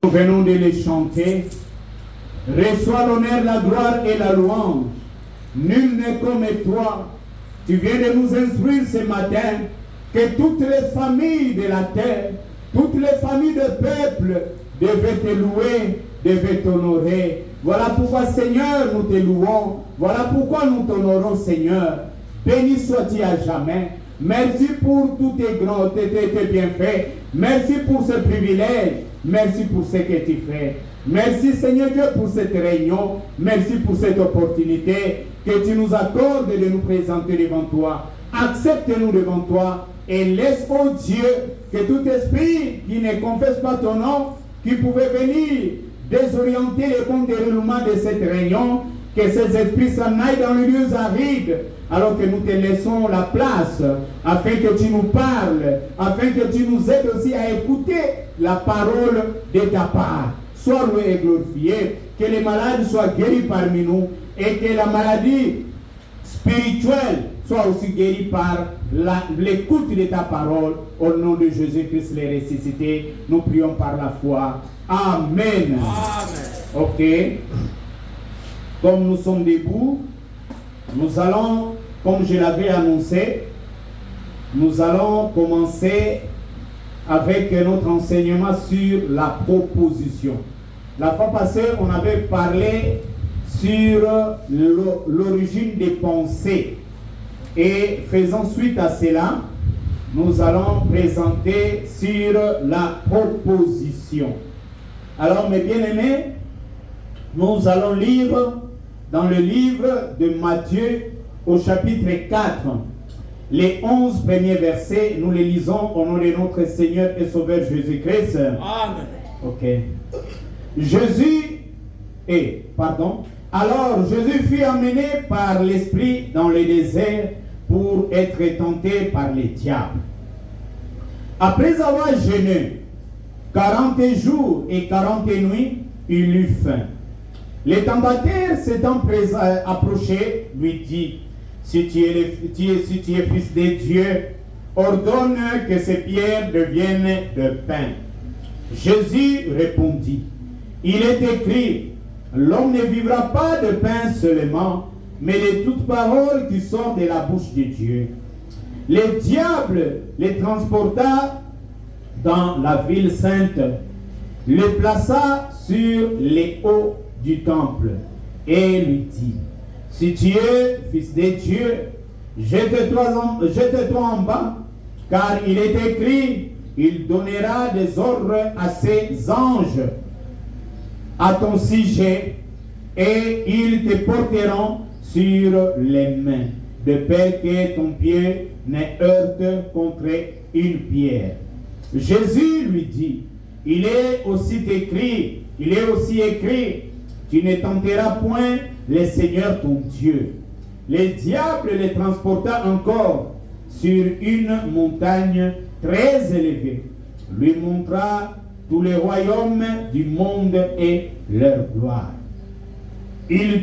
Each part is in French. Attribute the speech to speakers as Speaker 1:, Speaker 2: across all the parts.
Speaker 1: Nous venons de les chanter. Reçois l'honneur, la gloire et la louange. Nul n'est comme toi. Tu viens de nous instruire ce matin que toutes les familles de la terre, toutes les familles de peuple devaient te louer, devaient t'honorer. Voilà pourquoi, Seigneur, nous te louons. Voilà pourquoi nous t'honorons, Seigneur. Béni sois-tu à jamais. Merci pour tous tes grands, tes bienfaits. Merci pour ce privilège. Merci pour ce que tu fais. Merci, Seigneur Dieu, pour cette réunion. Merci pour cette opportunité que tu nous accordes de nous présenter devant toi. Accepte-nous devant toi et laisse, oh Dieu, que tout esprit qui ne confesse pas ton nom, qui pouvait venir désorienter le bon déroulement de cette réunion, que ces esprits s'en aillent dans les lieux arides, alors que nous te laissons la place, afin que tu nous parles, afin que tu nous aides aussi à écouter la parole de ta part. Sois loué et glorifié, que les malades soient guéris parmi nous, et que la maladie spirituelle soit aussi guérie par l'écoute de ta parole. Au nom de Jésus-Christ les ressuscité, nous prions par la foi. Amen. Amen. Ok. Comme nous sommes debout, nous allons, comme je l'avais annoncé, nous allons commencer avec notre enseignement sur la proposition. La fois passée, on avait parlé sur l'origine des pensées. Et faisant suite à cela, nous allons présenter sur la proposition. Alors, mes bien-aimés, nous allons lire dans le livre de Matthieu au chapitre 4, les 11 premiers versets. Nous les lisons au nom de notre Seigneur et Sauveur Jésus-Christ. Amen. Ok. Alors Jésus fut amené par l'Esprit dans le désert pour être tenté par les diables. Après avoir jeûné 40 jours et 40 nuits, il eut faim. Le tentateur s'étant approché, lui dit, si tu es fils de Dieu, ordonne que ces pierres deviennent de pain. Jésus répondit, il est écrit, l'homme ne vivra pas de pain seulement, mais de toute parole qui sort de la bouche de Dieu. Le diable les transporta dans la ville sainte, les plaça sur les hauts du temple et lui dit, si tu es fils de Dieu, jette-toi en bas, car il est écrit, il donnera des ordres à ses anges à ton sujet, et ils te porteront sur les mains, de peur que ton pied ne heurte contre une pierre. Jésus lui dit, il est aussi écrit, tu ne tenteras point le Seigneur ton Dieu. Le diable les transporta encore sur une montagne très élevée, lui montra tous les royaumes du monde et leur gloire. Il lui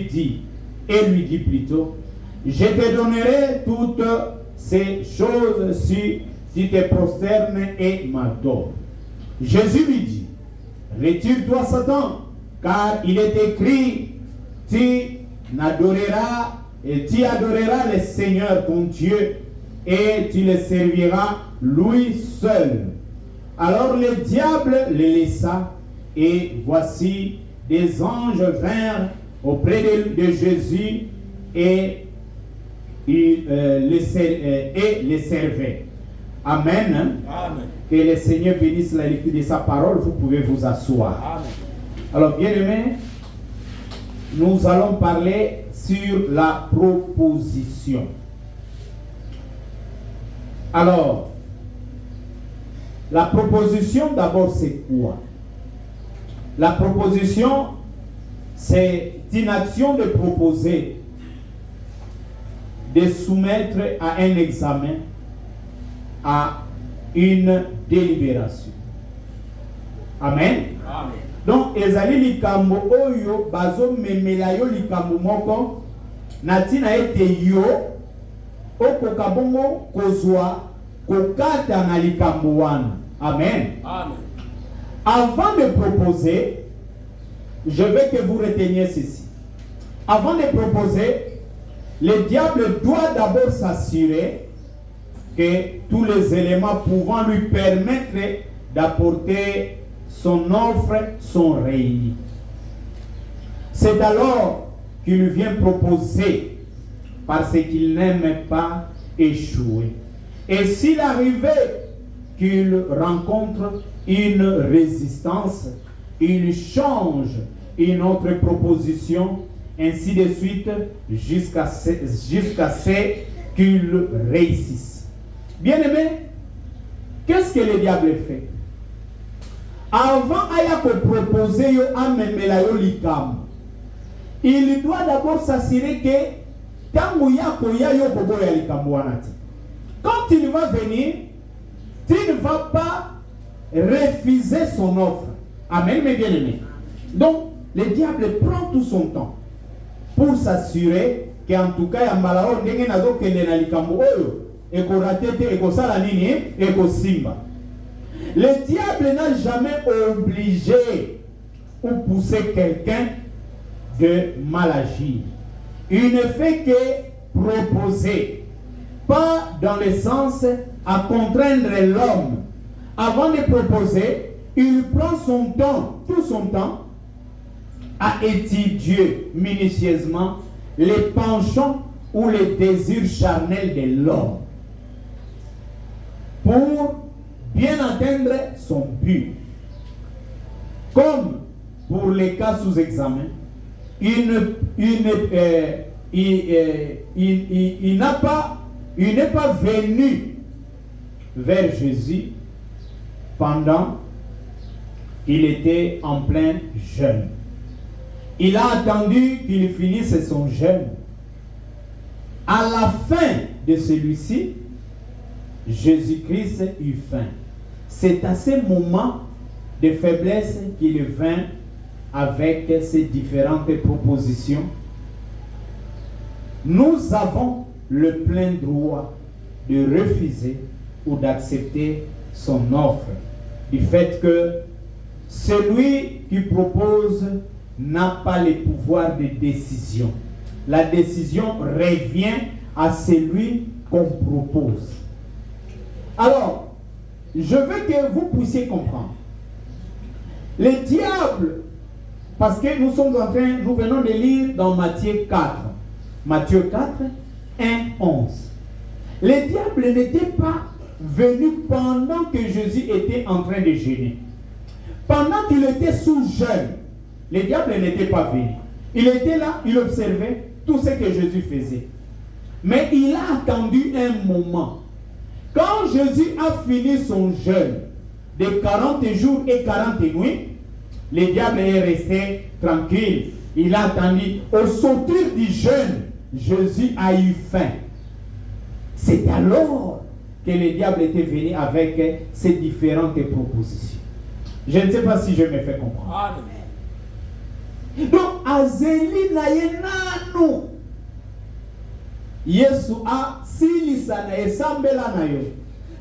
Speaker 1: dit plutôt, je te donnerai toutes ces choses si tu te prosternes et m'adores. Jésus lui dit, retire-toi Satan, car il est écrit, tu adoreras le Seigneur ton Dieu et tu le serviras lui seul. Alors le diable le laissa, et voici des anges vinrent auprès de Jésus et les servaient. Amen. Amen. Que le Seigneur bénisse la lecture de sa parole. Vous pouvez vous asseoir. Amen. Alors, bien aimés, nous allons parler sur la proposition. Alors, la proposition, d'abord, c'est quoi? La proposition, c'est une action de proposer, de soumettre à un examen, à une délibération. Amen. Amen. Donc, ezali likambo oyo bazo memela yo likambo moko natina ete yo okoka bongo kozwa kokata na likambo wana. Amen. Amen. Avant de proposer, je veux que vous reteniez ceci. Avant de proposer, le diable doit d'abord s'assurer que tous les éléments pouvant lui permettre d'apporter son offre sont réunis. C'est alors qu'il vient proposer parce qu'il n'aime pas échouer. Et s'il arrivait qu'il rencontre une résistance, il change une autre proposition, ainsi de suite, jusqu'à ce qu'il réussisse. Bien-aimé, qu'est-ce que le diable fait? Avant de proposer il doit d'abord s'assurer que quand il va venir, tu ne vas pas refuser son offre. Amen, mes bien-aimés. Donc, le diable prend tout son temps pour s'assurer qu'en tout cas, le diable n'a jamais obligé ou poussé quelqu'un de mal agir. Il ne fait que proposer, pas dans le sens à contraindre l'homme. Avant de proposer, il prend son temps, tout son temps, à étudier minutieusement les penchants ou les désirs charnels de l'homme pour bien atteindre son but. Comme pour les cas sous examen, il n'est pas venu vers Jésus pendant qu'il était en plein jeûne. Il a attendu qu'il finisse son jeûne. À la fin de celui-ci, Jésus-Christ eut faim. C'est à ce moment de faiblesse qu'il vint avec ses différentes propositions. Nous avons le plein droit de refuser ou d'accepter son offre, du fait que celui qui propose n'a pas le pouvoir de décision. La décision revient à celui qu'on propose. Alors, je veux que vous puissiez comprendre. Le diable, parce que nous venons de lire dans Matthieu 4. Matthieu 4, 1, 11. Le diable n'était pas venu pendant que Jésus était en train de jeûner. Pendant qu'il était sous jeûne, le diable n'était pas venu. Il était là, il observait tout ce que Jésus faisait. Mais il a attendu un moment. Quand Jésus a fini son jeûne de 40 jours et 40 nuits, le diable est resté tranquille. Il a attendu. Au sortir du jeûne, Jésus a eu faim. C'est alors que le diable était venu avec ses différentes propositions. Je ne sais pas si je me fais comprendre. Amen. Donc, Azeli nayenanu. Yesu a silisa na esambela na yo.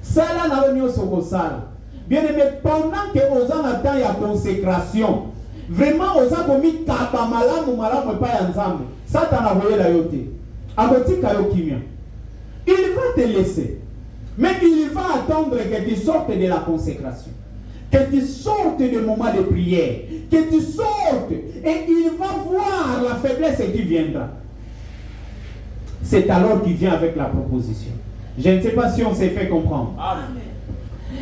Speaker 1: Sala na yo nyoso kosala. Bien aimé, pendant que vous en attendez la consécration, vraiment vous en commis kaba malamu pa ya nzambe. Satan a voyé la yote. Abotika yo kimia. Il va te laisser. Mais il va attendre que tu sortes de la consécration. Que tu sortes du moment de prière. Que tu sortes. Et il va voir la faiblesse qui viendra. C'est alors qu'il vient avec la proposition. Je ne sais pas si on s'est fait comprendre. Amen.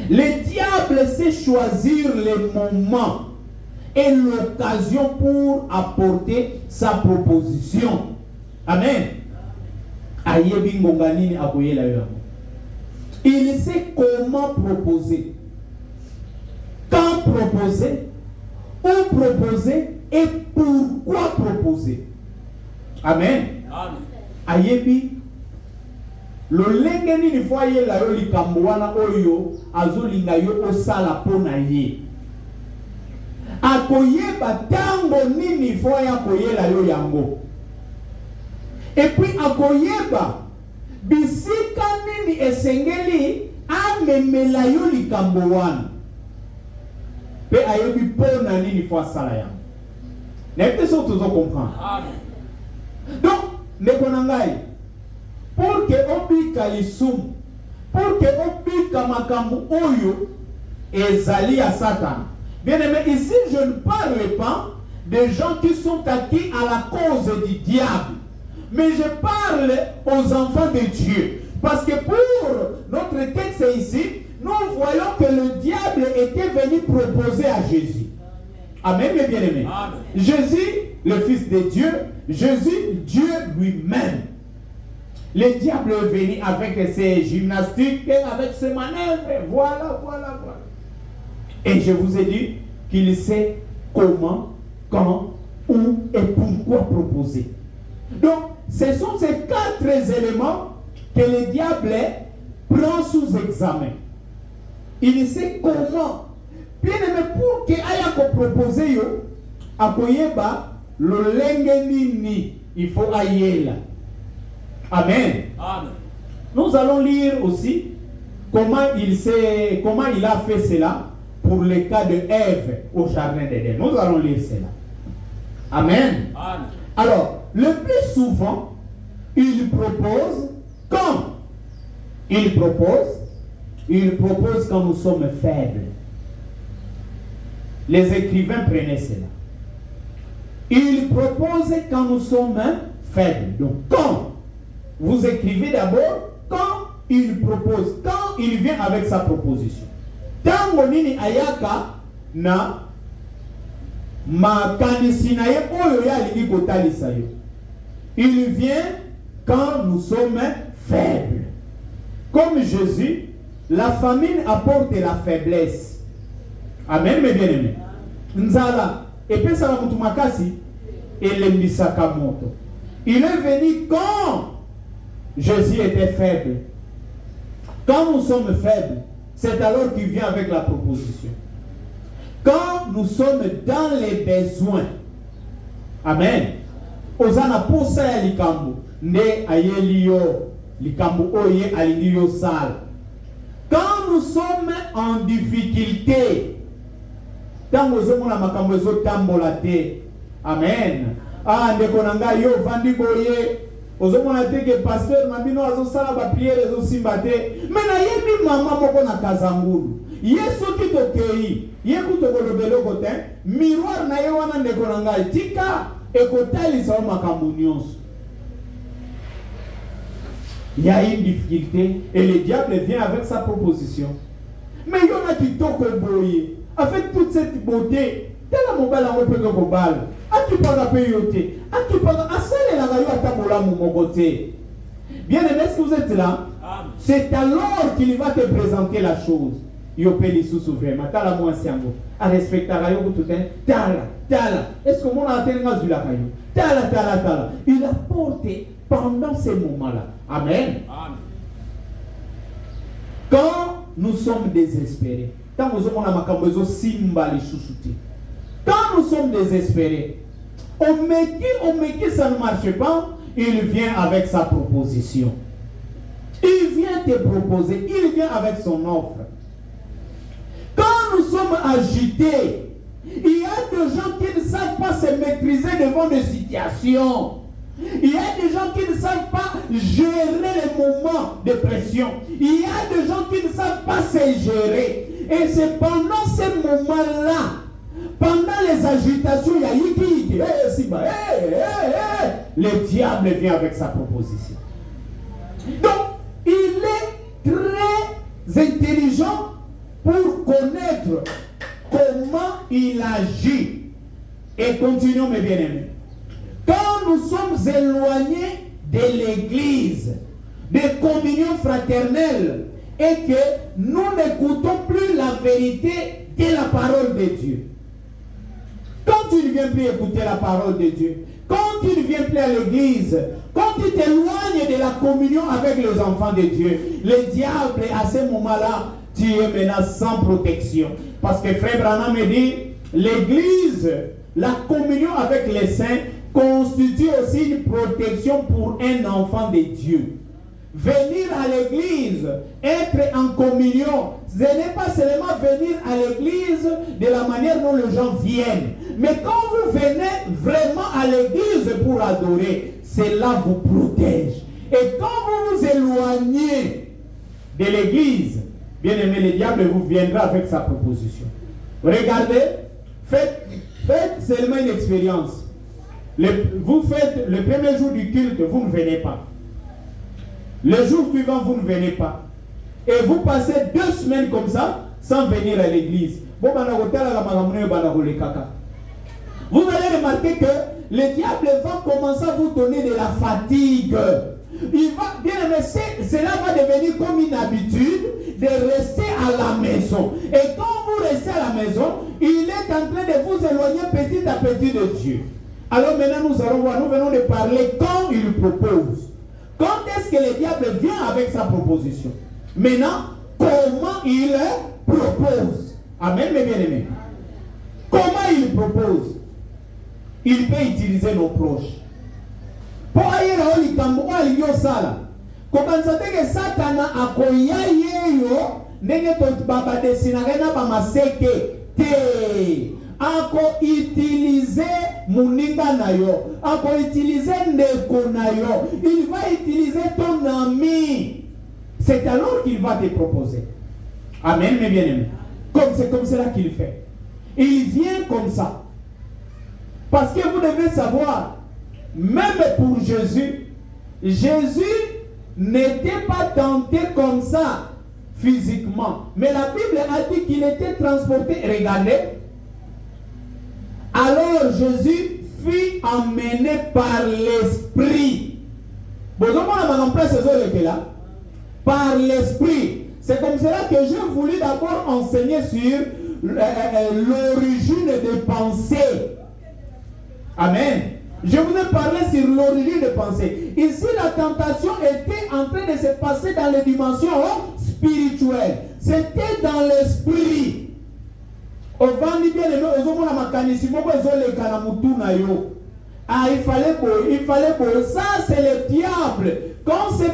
Speaker 1: Le diable sait choisir les moments et l'occasion pour apporter sa proposition. Amen. Il sait comment proposer, quand proposer, où proposer et pourquoi proposer. Amen. Amen. Ayebi lolenge nini fo ayela yo likambo wana oyo azolinga yo osala pona ye akoyeba tango nini fo ya koyela yo yango et puis akoyeba bisika nini esengeli amemela yo likambo wana Pe ayebi pona nini fois salaya. N'est pas sûr toujours comprendre. Donc, nekonangai, pour que obika lisum, pour que obika makambu oyo ezali à Satan. Bien aimé, ici je ne parle pas des gens qui sont acquis à la cause du diable, mais je parle aux enfants de Dieu. Parce que pour notre texte ici, nous voyons que le diable était venu proposer à Jésus. Amen, mes bien-aimés. Jésus, le Fils de Dieu, Jésus, Dieu lui-même. Le diable est venu avec ses gymnastiques, avec ses manœuvres. Voilà. Et je vous ai dit qu'il sait comment, quand, où et pourquoi proposer. Donc, ce sont ces 4 éléments que le diable prend sous examen. Il sait comment. Bien aimé, pour que aya proposer yo, akoyeba le lengeni, il faut ayela. Amen. Nous allons lire aussi comment il a fait cela pour le cas de Ève au jardin d'Éden. Nous allons lire cela. Amen. Alors, le plus souvent, il propose quand il propose quand nous sommes faibles. Les écrivains prenaient cela. Il propose quand nous sommes faibles. Donc, quand vous écrivez d'abord, quand il propose, quand il vient avec sa proposition. Tango nini ayaka na makanisi na ye oyo ya lingi kotalisa yo. Il vient quand nous sommes faibles. Comme Jésus, la famine apporte la faiblesse. Amen, mes bien-aimés. Nzala, epesa la mutu makasi, elembisaka moto. Il est venu quand Jésus était faible. Quand nous sommes faibles, c'est alors qu'il vient avec la proposition. Quand nous sommes dans les besoins. Amen. Ozana posa ya likambo. Ne ayeliyo likambo oye aliliyo sal. Quand nous sommes en difficulté. Tango zomona makambo ezo tambola te. Amen. Ah, ndeko nanga yo vandi boye. Ozomona te ke pasteur mabino azo sala ba prière ezo simba te. Mais na yebi mama moko na kazangulu. Yesu kitokei. Yeku tokolobelo kote. Miroir na ye wana ndeko nanga tika ekotali sa makambo nyonso. Il y a une difficulté et le diable vient avec sa proposition. Mais il y en a qui toquent boye. Avec toute cette beauté, telle mobile en repère de mobile, à qui parle à payoter, à qui parle à celle la rayon à tabola mon côté. Bien aimé, est-ce que vous êtes là? C'est alors qu'il va te présenter la chose. Yo peli sous vraiment, tala moi siango, à respecter la rayon tout un, tala. Est-ce que mon antenne a vu la rayon? Tala. Il a porté pendant ces moments-là. Amen. Quand nous sommes désespérés, quand nous sommes désespérés, on me dit ça ne marche pas, il vient avec sa proposition. Il vient te proposer, il vient avec son offre. Quand nous sommes agités, il y a des gens qui ne savent pas se maîtriser devant des situations. Il y a des gens qui ne savent pas gérer les moments de pression. Il y a des gens qui ne savent pas se gérer. Et c'est pendant ces moments-là, pendant les agitations, il y a Yiki, le diable vient avec sa proposition. Donc, il est très intelligent pour connaître comment il agit. Et continuons, mes bien-aimés. Quand nous sommes éloignés de l'église, de communion fraternelle, et que nous n'écoutons plus la vérité de la parole de Dieu. Quand tu ne viens plus écouter la parole de Dieu, quand tu ne viens plus à l'église, quand tu t'éloignes de la communion avec les enfants de Dieu, le diable, à ce moment-là, tu es maintenant sans protection. Parce que Frère Branham me dit, l'église, la communion avec les saints, constitue aussi une protection pour un enfant de Dieu. venir à l'église, être en communion, ce n'est pas seulement venir à l'église de la manière dont les gens viennent. Mais quand vous venez vraiment à l'église pour adorer, cela vous protège. Et quand vous vous éloignez de l'église, bien aimé, le diable vous viendra avec sa proposition. Regardez, faites seulement une expérience. Vous faites le premier jour du culte, vous ne venez pas. Le jour suivant, vous ne venez pas. Et vous passez 2 semaines comme ça, sans venir à l'église. Vous allez remarquer que le diable va commencer à vous donner de la fatigue. Il va, bien aimé, cela va devenir comme une habitude de rester à la maison. Et quand vous restez à la maison, il est en train de vous éloigner petit à petit de Dieu. Alors maintenant, nous allons voir, nous venons de parler quand il propose. Quand est-ce que le diable vient avec sa proposition? Maintenant, comment il propose? Amen, mes bien-aimés. Comment il propose? Il peut utiliser nos proches. Pour aller là où il tamboura, il y a ça là. Quand on sait que Satan a koya yeyo, n'est-ce pas baba dessinarena ba maseke te. Ako utiliser muninga na yo, ako utiliser ndeko na yo, il va utiliser ton ami. C'est alors qu'il va te proposer. Amen, mes bien-aimés. C'est comme cela qu'il fait. Il vient comme ça. Parce que vous devez savoir, même pour Jésus, Jésus n'était pas tenté comme ça physiquement. Mais la Bible a dit qu'il était transporté. Regardez. Alors Jésus fut emmené par l'Esprit. Par l'Esprit. C'est comme cela que j'ai voulu d'abord enseigner sur l'origine des pensées. Amen. Je vous ai parlé sur l'origine des pensées. Ici, la tentation était en train de se passer dans les dimensions spirituelles. C'était dans l'esprit. Il fallait que ça c'est le diable. Quand ces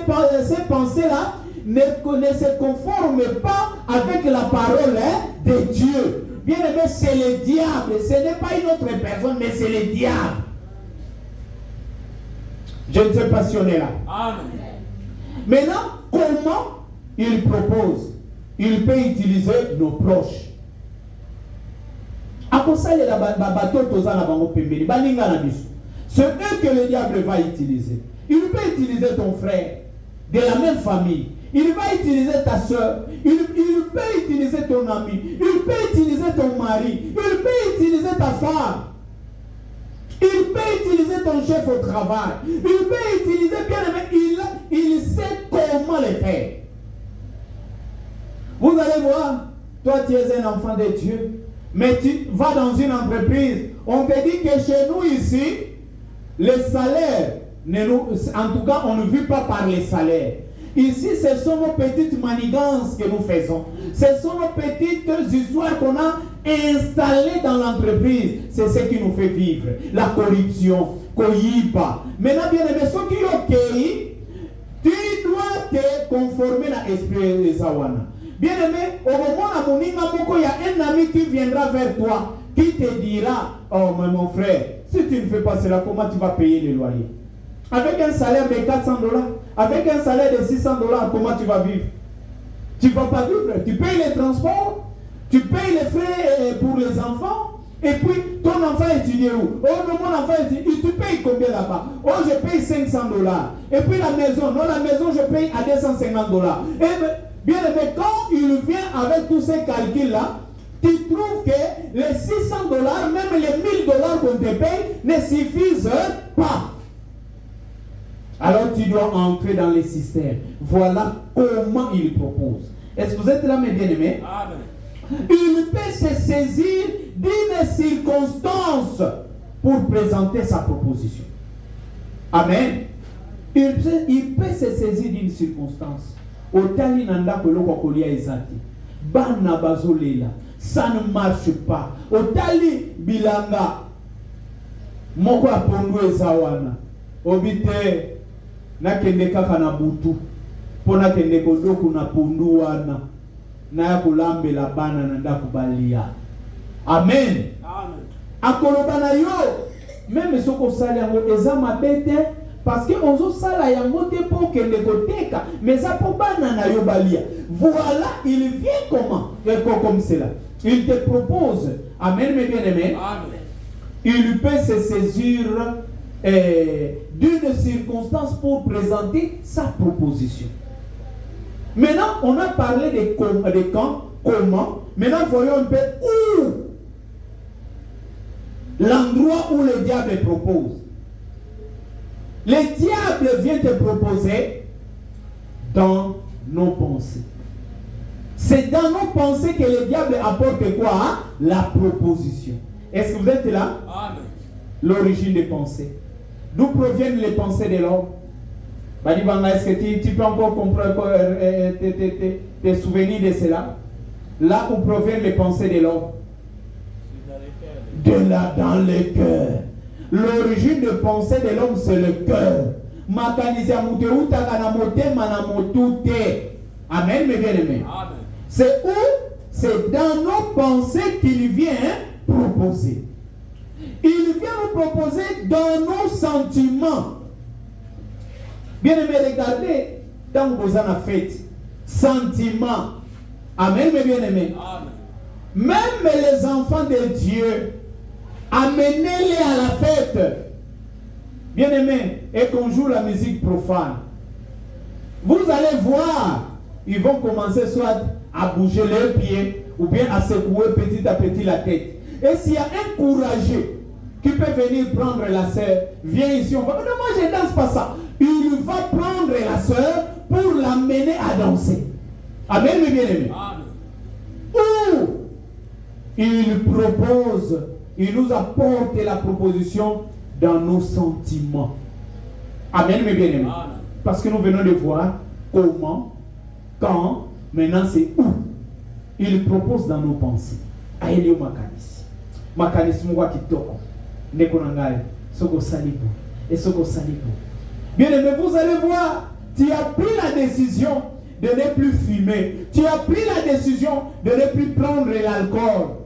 Speaker 1: pensées-là ne se conforment pas avec la parole de Dieu. Bien aimé, c'est le diable. Ce n'est pas une autre personne, mais c'est le diable. Je ne sais pas si on est là. Amen. Maintenant, comment il propose? Il peut utiliser nos proches. C'est eux que le diable va utiliser. Il peut utiliser ton frère de la même famille. Il va utiliser ta soeur. Il peut utiliser ton ami. Il peut utiliser ton mari. Il peut utiliser ta femme. Il peut utiliser ton chef au travail. Il peut utiliser bien aimé. Il sait comment le faire. Vous allez voir, toi tu es un enfant de Dieu. Mais tu vas dans une entreprise, on te dit que chez nous ici, les salaires, en tout cas, on ne vit pas par les salaires. Ici, ce sont nos petites manigances que nous faisons. Ce sont nos petites histoires qu'on a installées dans l'entreprise. C'est ce qui nous fait vivre. La corruption, Koyiba. Maintenant, bien aimé, ce qui est ok, tu dois te conformer à l'esprit de Zawana. Bien aimé, au moment où il y a un ami qui viendra vers toi, qui te dira, oh mon frère, si tu ne fais pas cela, comment tu vas payer le loyer? Avec un salaire de $400, avec un salaire de $600, comment tu vas vivre? Tu ne vas pas vivre. Tu payes les transports, tu payes les frais pour les enfants, et puis ton enfant étudie où? Oh, mon enfant étudie, tu payes combien là-bas? Oh, je paye $500. Et puis la maison, non, la maison, je paye à $250. Et bien aimé, quand il vient avec tous ces calculs-là, tu trouves que les $600, même les $1000 qu'on te paye, ne suffisent pas. Alors tu dois entrer dans les systèmes. Voilà comment il propose. Est-ce que vous êtes là, mes bien-aimés? Amen. Il peut se saisir d'une circonstance pour présenter sa proposition. Amen. Il peut se saisir d'une circonstance. Otali nanda koloko kolia ezati. Bana bazolela. Ça ne marche pas. Otali bilanga. Moko apondu ezawana. Obite nakende kaka na butu. pona kende kodoku na pundu wana na ya kulambela bana na ndakubalia. Amen.
Speaker 2: Amen.
Speaker 1: Akoloba na yo même soko sala yango eza mabete parce que ozo sala yango te po kende koteka mais ça po bana na yo balia. Voilà, il vient comment? Comme cela. Il te propose. Amen, mes bien-aimés.
Speaker 2: Amen.
Speaker 1: Il peut se saisir d'une circonstance pour présenter sa proposition. Maintenant, on a parlé des quand, comment. Maintenant, voyons un peu où. L'endroit où le diable propose. Le diable vient te proposer dans nos pensées. C'est dans nos pensées que le diable apporte quoi? Hein? La proposition. Est-ce que vous êtes là?
Speaker 2: Amen.
Speaker 1: L'origine des pensées. D'où proviennent les pensées de l'homme? Est-ce que tu peux encore comprendre tes souvenirs de cela? Là où proviennent les pensées de l'homme? De là dans le cœur. L'origine de pensée de l'homme, c'est le cœur. Amen, mes bien-aimés. C'est où? C'est dans nos pensées qu'il vient proposer. Il vient nous proposer dans nos sentiments. Bien-aimés, regardez, quand vous avez fait sentiments. Amen, mes bien-aimés. Même les enfants de Dieu, amenez-les à la fête. Bien-aimés, et qu'on joue la musique profane. Vous allez voir, ils vont commencer soit à bouger leurs pieds ou bien à secouer petit à petit la tête. Et s'il y a un courageux qui peut venir prendre la sœur, viens ici, on va. Non, moi je ne danse pas ça. Il va prendre la sœur pour l'amener à danser. Amen, mes bien-aimés. Ou il propose, il nous apporte la proposition dans nos sentiments. Amen, mes bien-aimés. Parce que nous venons de voir comment, quand, maintenant c'est où. Il propose dans nos pensées. Aïlio Makanis. Makanis Mouwa Kitoko. Nekonangai. Soko Salibo. Et Soko Salibo. Bien aimé, vous allez voir, tu as pris la décision de ne plus fumer. Tu as pris la décision de ne plus prendre l'alcool.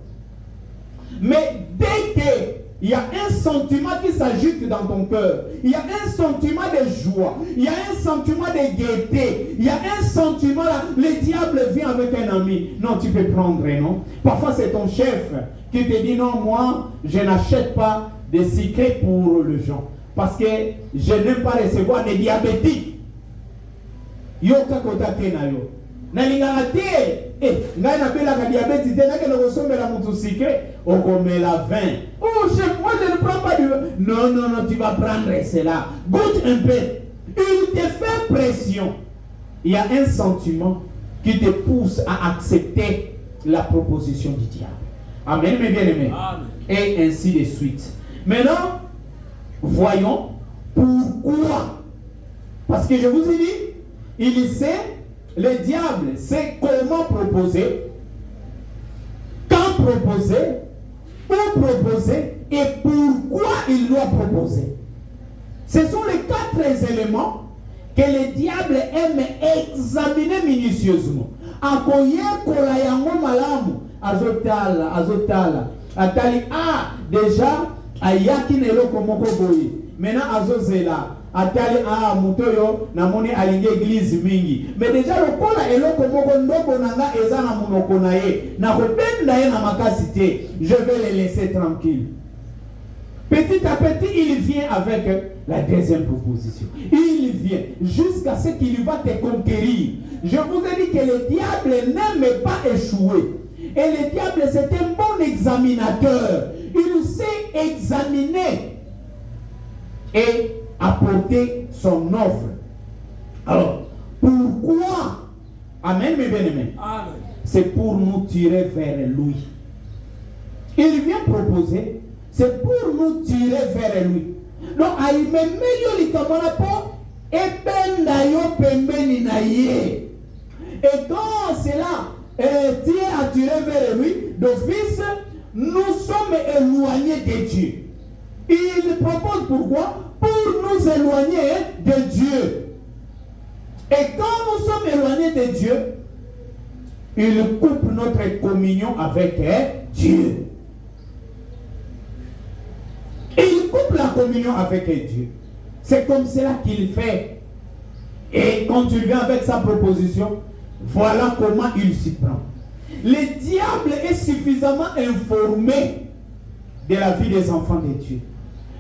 Speaker 1: Mais dès qu'il y a un sentiment qui s'ajoute dans ton cœur, il y a un sentiment de joie, il y a un sentiment de gaieté, il y a un sentiment là, le diable vient avec un ami. Non, tu peux prendre, non? Parfois c'est ton chef qui te dit non, moi, je n'achète pas de sucre pour les gens. Parce que je n'aime pas recevoir des diabétiques. Yo kakota kena yo. Na lingana te, ngai na pela ka diabète te na ke lo sombela mutu sucré, o komela vin. Oh chef, moi je ne prends pas du vin. Non, non, non, tu vas prendre cela. Goûte un peu. Il te fait pression. Il y a un sentiment qui te pousse à accepter la proposition du diable. Amen, mes bien-aimés. Et ainsi de suite. Maintenant, voyons pourquoi. Parce que je vous ai dit, il sait, le diable sait comment proposer, quand proposer, où proposer et pourquoi il doit proposer. Ce sont les 4 éléments que le diable aime examiner minutieusement. Akoye kola yango malamu, azotala. Atali, déjà, ayaki neloko moko boye. Maintenant, azozela. Atali, mutoyo, namoni alingi église mingi. Mais déjà, le kola eloko moko ndoko nanga eza na munoko na ye. Na kobenda ye na makasi te. Je vais les laisser tranquilles. Petit à petit, il vient avec la deuxième proposition. Il vient jusqu'à ce qu'il va te conquérir. Je vous ai dit que le diable n'aime pas échouer. Et le diable, c'est un bon examinateur. Il sait examiner et apporter son offre. Alors, pourquoi? Amen, mes bien-aimés. C'est pour nous tirer vers lui. Il vient proposer, c'est pour nous tirer vers lui. Donc, il me met le camarapo et benda yo pembeni na ye. Et quand cela tient attiré vers lui, d'office, nous sommes éloignés de Dieu. Il propose pourquoi? Pour nous éloigner de Dieu. Et quand nous sommes éloignés de Dieu, il coupe notre communion avec Dieu. Il coupe la communion avec Dieu. C'est comme cela qu'il fait. Et quand il vient avec sa proposition, voilà comment il s'y prend. Le diable est suffisamment informé de la vie des enfants de Dieu.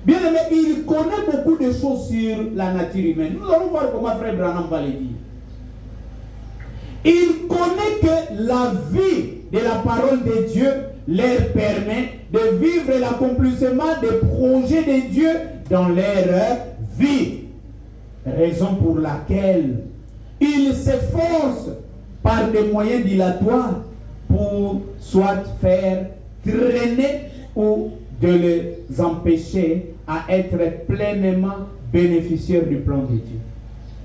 Speaker 1: Bien aimé, il connaît beaucoup de choses sur la nature humaine. Nous allons voir comment Frère Branham va le dire. Il connaît que la vie de la parole de Dieu leur permet de vivre l'accomplissement des projets de Dieu dans leur vie. Raison pour laquelle il s'efforce par des moyens dilatoires pour soit faire traîner ou de les empêcher à être pleinement bénéficiaires du plan de Dieu.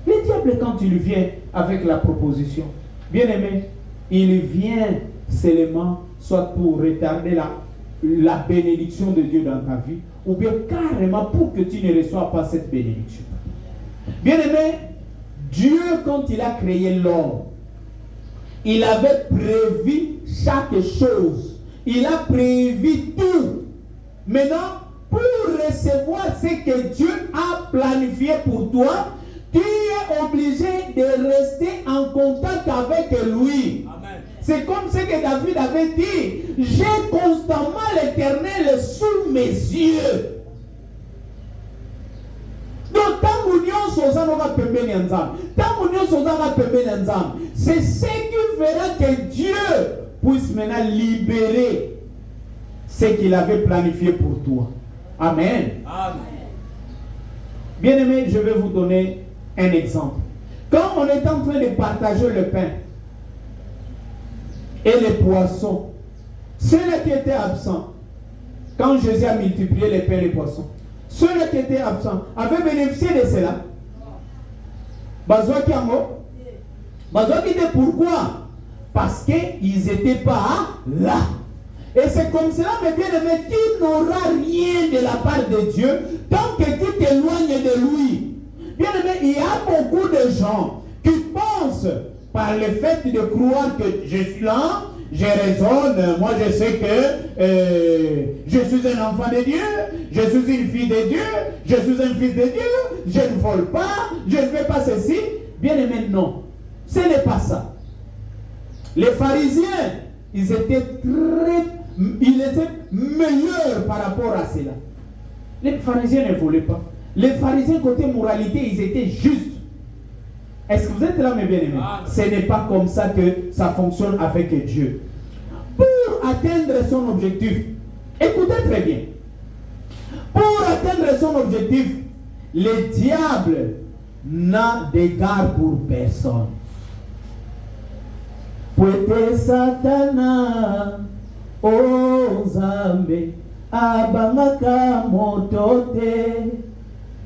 Speaker 1: Le diable, quand il vient avec la proposition, bien aimé, il vient seulement soit pour retarder la bénédiction de Dieu dans ta vie, ou bien carrément pour que tu ne reçoives pas cette bénédiction. Bien aimé, Dieu, quand il a créé l'homme, il avait prévu chaque chose. Il a prévu tout. Maintenant, pour recevoir ce que Dieu a planifié pour toi, tu es obligé de rester en contact avec lui. Amen. C'est comme ce que David avait dit. J'ai constamment l'Éternel sous mes yeux. Donc, c'est ce qui fera que Dieu puisse maintenant libérer ce qu'il avait planifié pour toi. Amen. Amen. Bien aimé, je vais vous donner un exemple. Quand on est en train de partager le pain et les poissons, ceux-là qui étaient absents, quand Jésus a multiplié les pains et les poissons, ceux-là qui étaient absents avaient bénéficié de cela. Pourquoi? Parce qu'ils n'étaient pas là. Et c'est comme cela, mes bien-aimés, tu n'auras rien de la part de Dieu tant que tu t'éloignes de lui. Bien-aimés, il y a beaucoup de gens qui pensent, par le fait de croire que je suis là, je raisonne, moi je sais que je suis un enfant de Dieu, je suis une fille de Dieu, je suis un fils de Dieu, je ne vole pas, je ne fais pas ceci. Bien-aimés, non. Ce n'est pas ça. Les pharisiens, ils étaient meilleurs par rapport à cela. Les pharisiens ne volaient pas. Les pharisiens, côté moralité, ils étaient justes. Est-ce que vous êtes là, mes bien-aimés? Ce n'est pas comme ça que ça fonctionne avec Dieu. Pour atteindre son objectif, écoutez très bien. Pour atteindre son objectif, le diable n'a d'égard pour personne. Pwete Satana Ozambe Abamaka Motote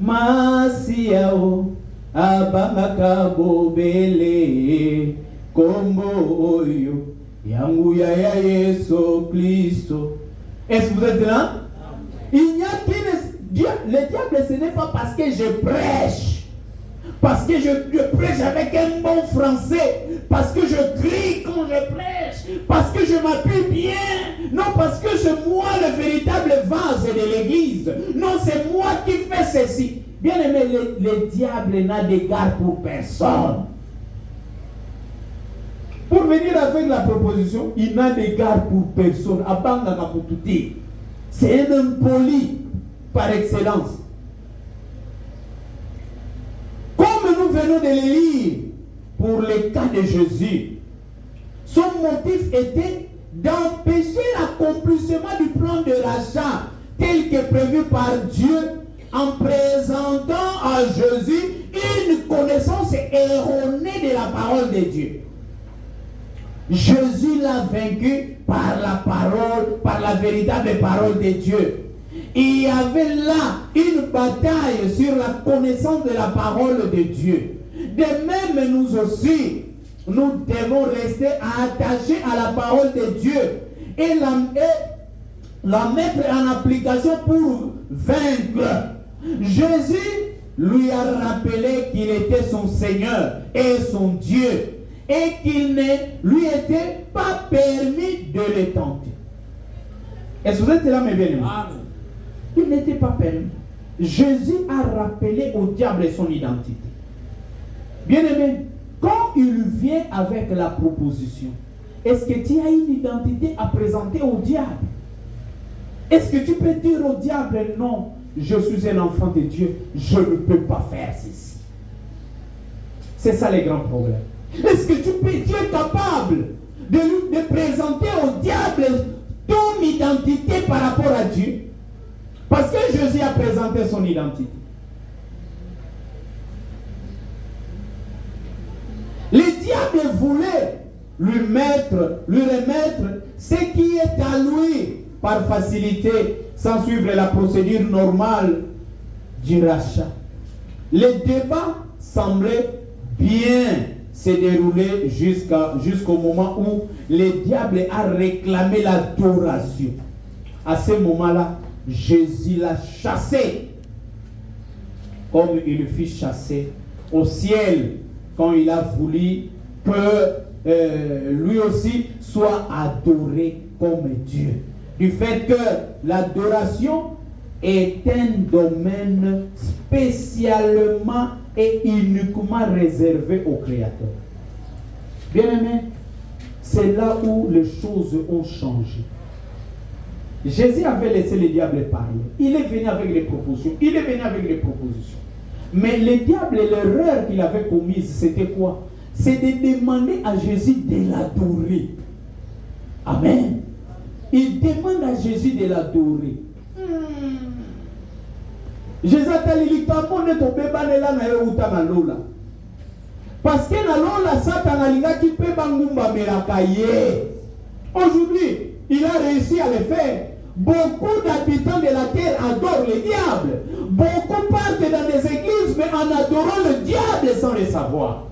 Speaker 1: Masiao Abamaka Bobele Kombo Oyo Yanguya ya Yesu Christo. Est-ce que vous êtes là? Il n'y a qu'une... Le diable, ce n'est pas parce que je prêche, parce que je prêche avec un bon français, parce que je crie quand je prêche, parce que je m'appuie bien. Non, parce que c'est moi le véritable vase de l'église. Non, c'est moi qui fais ceci. Bien aimé, le diable n'a d'égard pour personne. Pour venir avec la proposition, il n'a d'égard pour personne. Abanga pour tout dire. C'est un homme poli par excellence. Comme nous venons de le lire pour le cas de Jésus, son motif était d'empêcher l'accomplissement du plan de rachat tel que prévu par Dieu en présentant à Jésus une connaissance erronée de la parole de Dieu. Jésus l'a vaincu par la parole, par la véritable parole de Dieu. Il y avait là une bataille sur la connaissance de la parole de Dieu. De même, nous aussi, nous devons rester attachés à la parole de Dieu et la mettre en application pour vaincre. Jésus lui a rappelé qu'il était son Seigneur et son Dieu et qu'il ne lui était pas permis de le tenter. Est-ce que vous êtes là, mes bien-aimés? Il n'était pas permis. Jésus a rappelé au diable son identité. Bien-aimé, quand il vient avec la proposition, est-ce que tu as une identité à présenter au diable? Est-ce que tu peux dire au diable, non, je suis un enfant de Dieu, je ne peux pas faire ceci? C'est ça les grands problèmes. Est-ce que tu es capable de présenter au diable ton identité par rapport à Dieu? Parce que Jésus a présenté son identité. Le diable voulait lui remettre ce qui est à lui par facilité, sans suivre la procédure normale du rachat. Le débat semblait bien se dérouler jusqu'au moment où le diable a réclamé l'adoration. À ce moment-là, Jésus l'a chassé, comme il fut chassé au ciel quand il a voulu que lui aussi soit adoré comme Dieu. Du fait que l'adoration est un domaine spécialement et uniquement réservé au Créateur. Bien-aimé, c'est là où les choses ont changé. Jésus avait laissé le diable parler. Il est venu avec les propositions. Mais le diable, l'erreur qu'il avait commise, c'était quoi? C'est de demander à Jésus de l'adorer. Amen. Il demande à Jésus de l'adorer. Jésus a dit parce que na lola Satan alinga qui peut bangumba melakaye. Aujourd'hui, il a réussi à le faire. Beaucoup d'habitants de la terre adorent le diable. Beaucoup partent dans des églises, mais en adorant le diable sans le savoir.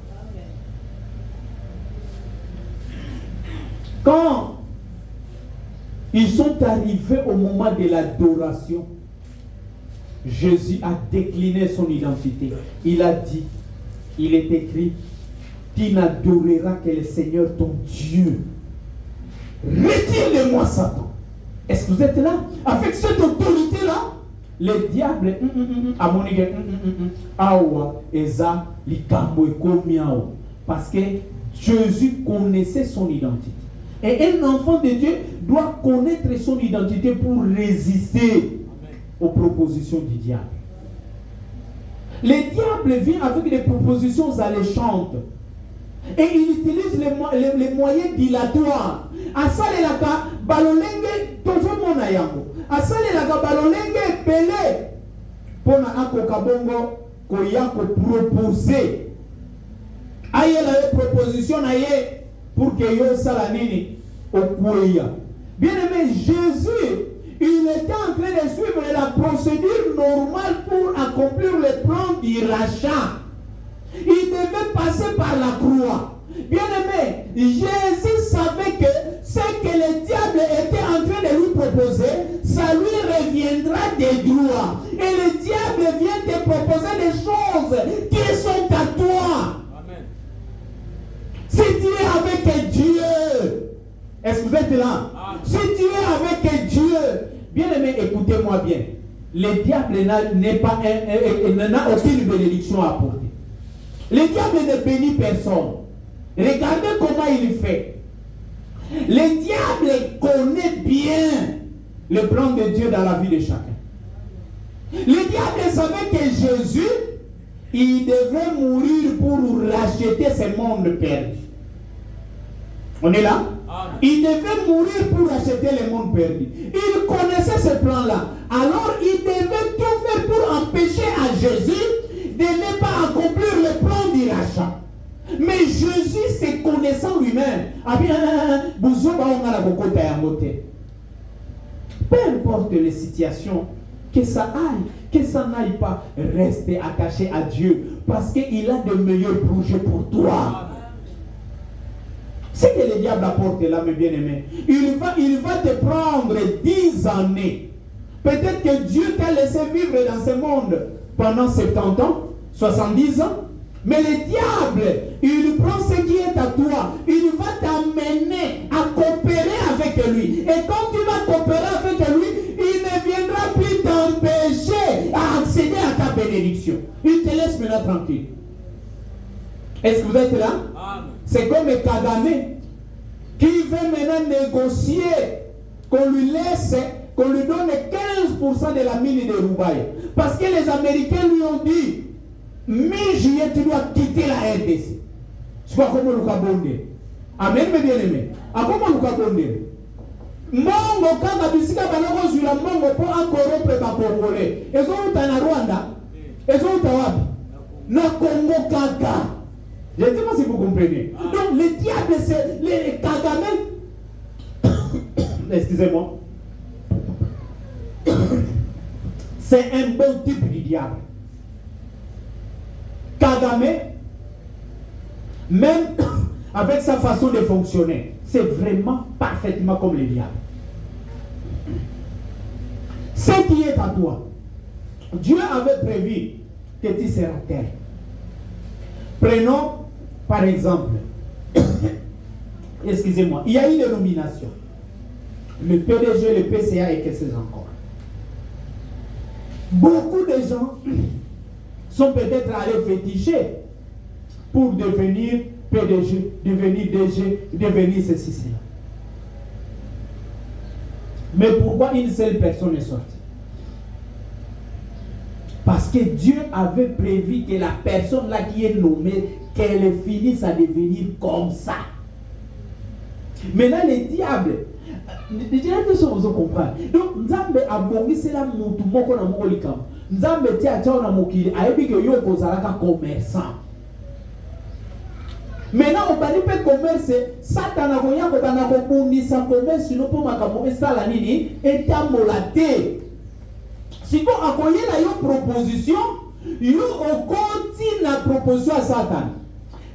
Speaker 1: Quand ils sont arrivés au moment de l'adoration, Jésus a décliné son identité. Il a dit, il est écrit, tu n'adoreras que le Seigneur ton Dieu. Retire de moi Satan. Est-ce que vous êtes là? Avec cette autorité-là, le diable, parce que Jésus connaissait son identité. Et un enfant de Dieu doit connaître son identité pour résister aux propositions du diable. Le diable vient avec des propositions alléchantes. Et il utilise les moyens dilatoires. Asalelaka balolenge tozomona yango. Asalelaka balolenge pelé. Pona akoka bongo koya ko proposer. Aye la proposition aye pour que yo sala nini okuya. Bien-aimé, Jésus, il était en train de suivre la procédure normale pour accomplir le plan du rachat. Il devait passer par la croix. Bien-aimé, Jésus savait que ce que le diable était en train de lui proposer, ça lui reviendra des droits. Et le diable vient te proposer des choses qui sont à toi. Amen. Si tu es avec Dieu, est-ce que vous êtes là? Amen. Si tu es avec Dieu, bien-aimé, écoutez-moi bien. Le diable n'a aucune bénédiction à apporter. Le diable ne bénit personne. Regardez comment il fait. Le diable connaît bien le plan de Dieu dans la vie de chacun. Le diable savait que Jésus, il devait mourir pour racheter ce monde perdu. On est là? Il devait mourir pour racheter le monde perdu. Il connaissait ce plan-là. Alors il devait tout faire pour empêcher à Jésus de ne pas accomplir le plan du rachat. Mais Jésus, se connaissant lui-même, peu importe les situations, que ça aille, que ça n'aille pas, rester attaché à Dieu, parce qu'il a de meilleurs projets pour toi. C'est que le diable apporte là, mes bien-aimés. Il va te prendre 10 années. Peut-être que Dieu t'a laissé vivre dans ce monde pendant 70 ans, 70 ans. Mais le diable, il prend ce qui est à toi, il va t'amener à coopérer avec lui. Et quand tu vas coopérer avec lui, il ne viendra plus t'empêcher à accéder à ta bénédiction. Il te laisse maintenant tranquille. Est-ce que vous êtes là? C'est comme Kagame qui veut maintenant négocier qu'on lui laisse, qu'on lui donne 15% de la mine de Roubaï. Parce que les Américains lui ont dit, mi-juillet, tu dois quitter la RDC. Je crois comment nous avons bonné. Amen, mes bien-aimés. Comment nous avons bonné? Mongo kaka bisika banako zula mongo pour corrompre ba Congolais. Ezo uta na Rwanda. Ezo uta wapi? Na Congo kaka. Je ne sais pas si vous comprenez. Donc le diable c'est les Kagame. Excusez-moi. C'est un bon type du diable. Kagame, même avec sa façon de fonctionner, c'est vraiment parfaitement comme le diable. Ce qui est à toi, Dieu avait prévu que tu seras tel. Prenons par exemple, excusez-moi, il y a eu des nominations. Le PDG, le PCA et qu'est-ce que c'est encore. Beaucoup de gens sont peut-être allés féticher pour devenir PDG, devenir DG, devenir ceci, cela. Mais pourquoi une seule personne est sortie? Parce que Dieu avait prévu que la personne là qui est nommée, qu'elle finisse à devenir comme ça. Maintenant, le diable, les diables sont vous comprendre. Donc, Nzambe a bongi c'est la moutou moko na moko likam. Nzambe tia chao na mokili a ebi que yo kozalaka commerçant. Maintenant, on parle pas de commerce, Satan a voyé qu'on a compris sa commerce, sinon pour ma commerce ça la nini et tamolate. Si vous accoyer la yo proposition, yo on continue la proposition à Satan.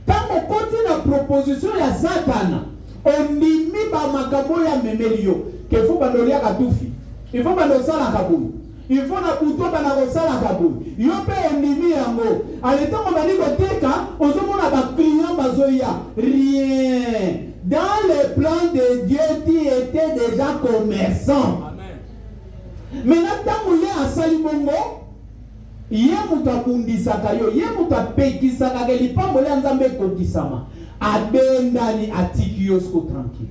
Speaker 1: Quand on continue la proposition à Satan, on dit mi ba makabo ya memelio que faut bandolia katufi. Il faut bandosa la kabou. Il faut na buto bana kosala kabou. Yo pe ondimi yango. Aleta ko bani ko teka, ozomona ba client bazoya. Rien. Dans le plan de Dieu, tu étais déjà commerçant. Amen. Maintenant tant y a salibongo, ye mutakundisaka yo, ye mutapekisaka ke lipambo le nzambe kokisama. Abendani atiki yo sko tranquille.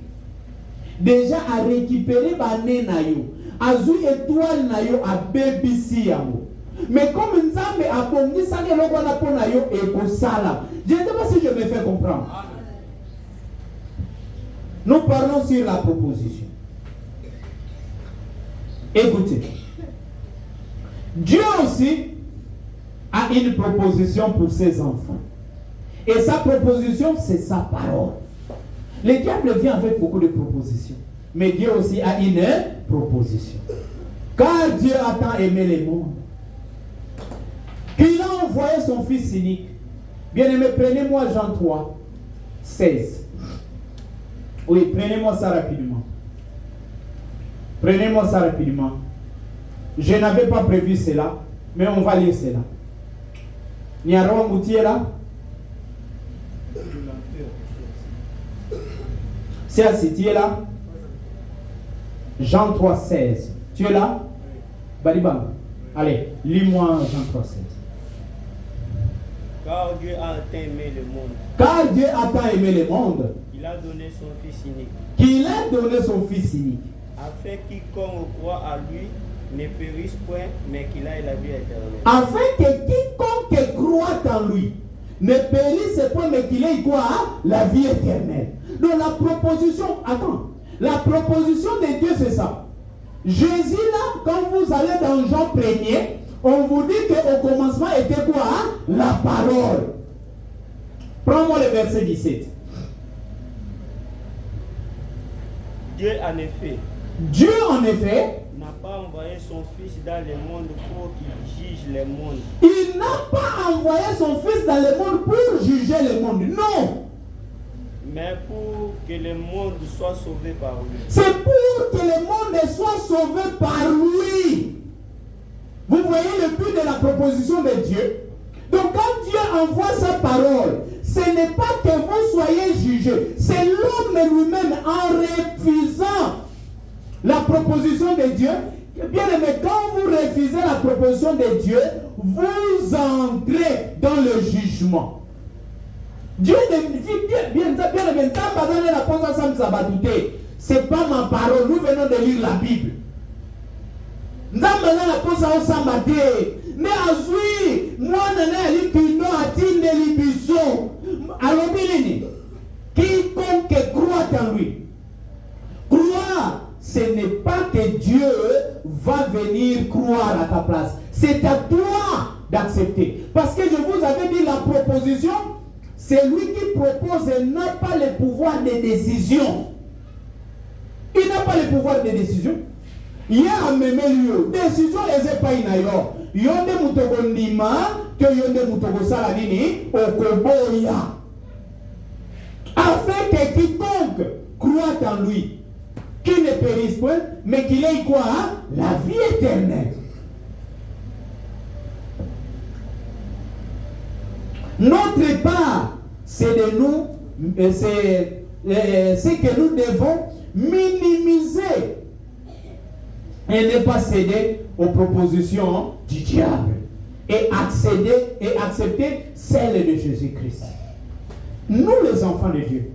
Speaker 1: Déjà à récupérer bané na yo. Azu étoile na yo a bébisi yango. Mais comme Nzambe a bongi sa ke loko na pona yo e ko sala. Je ne sais pas si je me fais comprendre. Nous parlons sur la proposition. Écoutez. Dieu aussi a une proposition pour ses enfants. Et sa proposition, c'est sa parole. Le diable vient avec beaucoup de propositions. Mais Dieu aussi a une proposition. Car Dieu a tant aimé le monde qu'il a envoyé son Fils unique. Bien-aimé, prenez-moi Jean 3, 16. Oui, prenez-moi ça rapidement. Prenez-moi ça rapidement. Je n'avais pas prévu cela, mais on va lire cela. Niaro Moutier là. C'est à tu es là. Jean 3, 16. Tu es là? Balibam. Allez, lis-moi Jean 3, 16.
Speaker 2: Car Dieu a tant aimé le monde.
Speaker 1: Car Dieu a tant aimé le monde.
Speaker 2: Il a donné son Fils unique.
Speaker 1: Qu'il a donné son Fils unique.
Speaker 2: Afin quiconque croit à lui ne périsse point, mais qu'il ait la vie éternelle.
Speaker 1: Afin que quiconque croit en lui ne périsse point, mais qu'il ait quoi? La vie éternelle. Donc la proposition, attends, la proposition de Dieu c'est ça. Jésus là, quand vous allez dans Jean 1er, on vous dit qu'au commencement était quoi? La parole. Prends-moi le verset 17. Dieu en effet
Speaker 2: n'a pas envoyé son Fils dans le monde pour qu'il juge le monde.
Speaker 1: Il n'a pas envoyé son Fils dans le monde pour juger le monde. Non.
Speaker 2: Mais pour que le monde soit sauvé par lui.
Speaker 1: C'est pour que le monde soit sauvé par lui. Vous voyez le but de la proposition de Dieu? Donc quand Dieu envoie sa parole, ce n'est pas que vous soyez jugés, c'est l'homme lui-même en refusant la proposition de Dieu. Bien aimé, quand vous refusez la proposition de Dieu, vous entrez dans le jugement. Dieu bien aimé, c'est pas ma parole, nous venons de lire la Bible. Mais azui, moi nana pino atinde libiso. Alors quiconque croit en lui. Croire, ce n'est pas que Dieu va venir croire à ta place. C'est à toi d'accepter. Parce que je vous avais dit la proposition, c'est lui qui propose et n'a pas le pouvoir de décision. Il n'a pas le pouvoir de décision. Il y a un même lieu. Décision n'est pas une ailleurs. Yonde mutogo ndima que yonde mutogo salanini okoboya. Afin que quiconque croit en lui, qui ne périsse point, mais qu'il ait quoi? La vie éternelle. Notre part, c'est de nous, c'est que nous devons minimiser et ne pas céder aux propositions du diable et accepter celles de Jésus-Christ. Nous, les enfants de Dieu,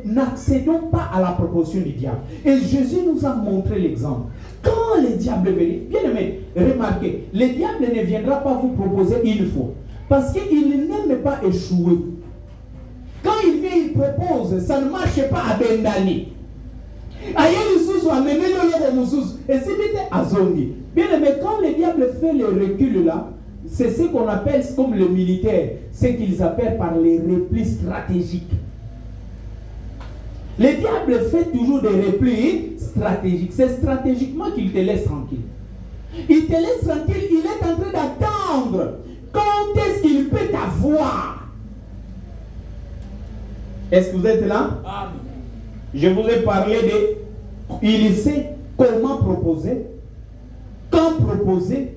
Speaker 1: n'accédons pas à la proposition du diable. Et Jésus nous a montré l'exemple. Quand le diable vient, bien aimé, remarquez, le diable ne viendra pas vous proposer une fois. Parce qu'il n'aime pas échouer. Quand il vient, il propose, ça ne marche pas à Bendani. Et si bien aimé, quand le diable fait le recul là, c'est ce qu'on appelle comme le militaire, ce qu'ils appellent par les replis stratégiques. Le diable fait toujours des replis stratégiques. C'est stratégiquement qu'il te laisse tranquille. Il te laisse tranquille, il est en train d'attendre. Quand est-ce qu'il peut t'avoir? Est-ce que vous êtes là? Amen. Je vous ai parlé de... Il sait comment proposer, quand proposer,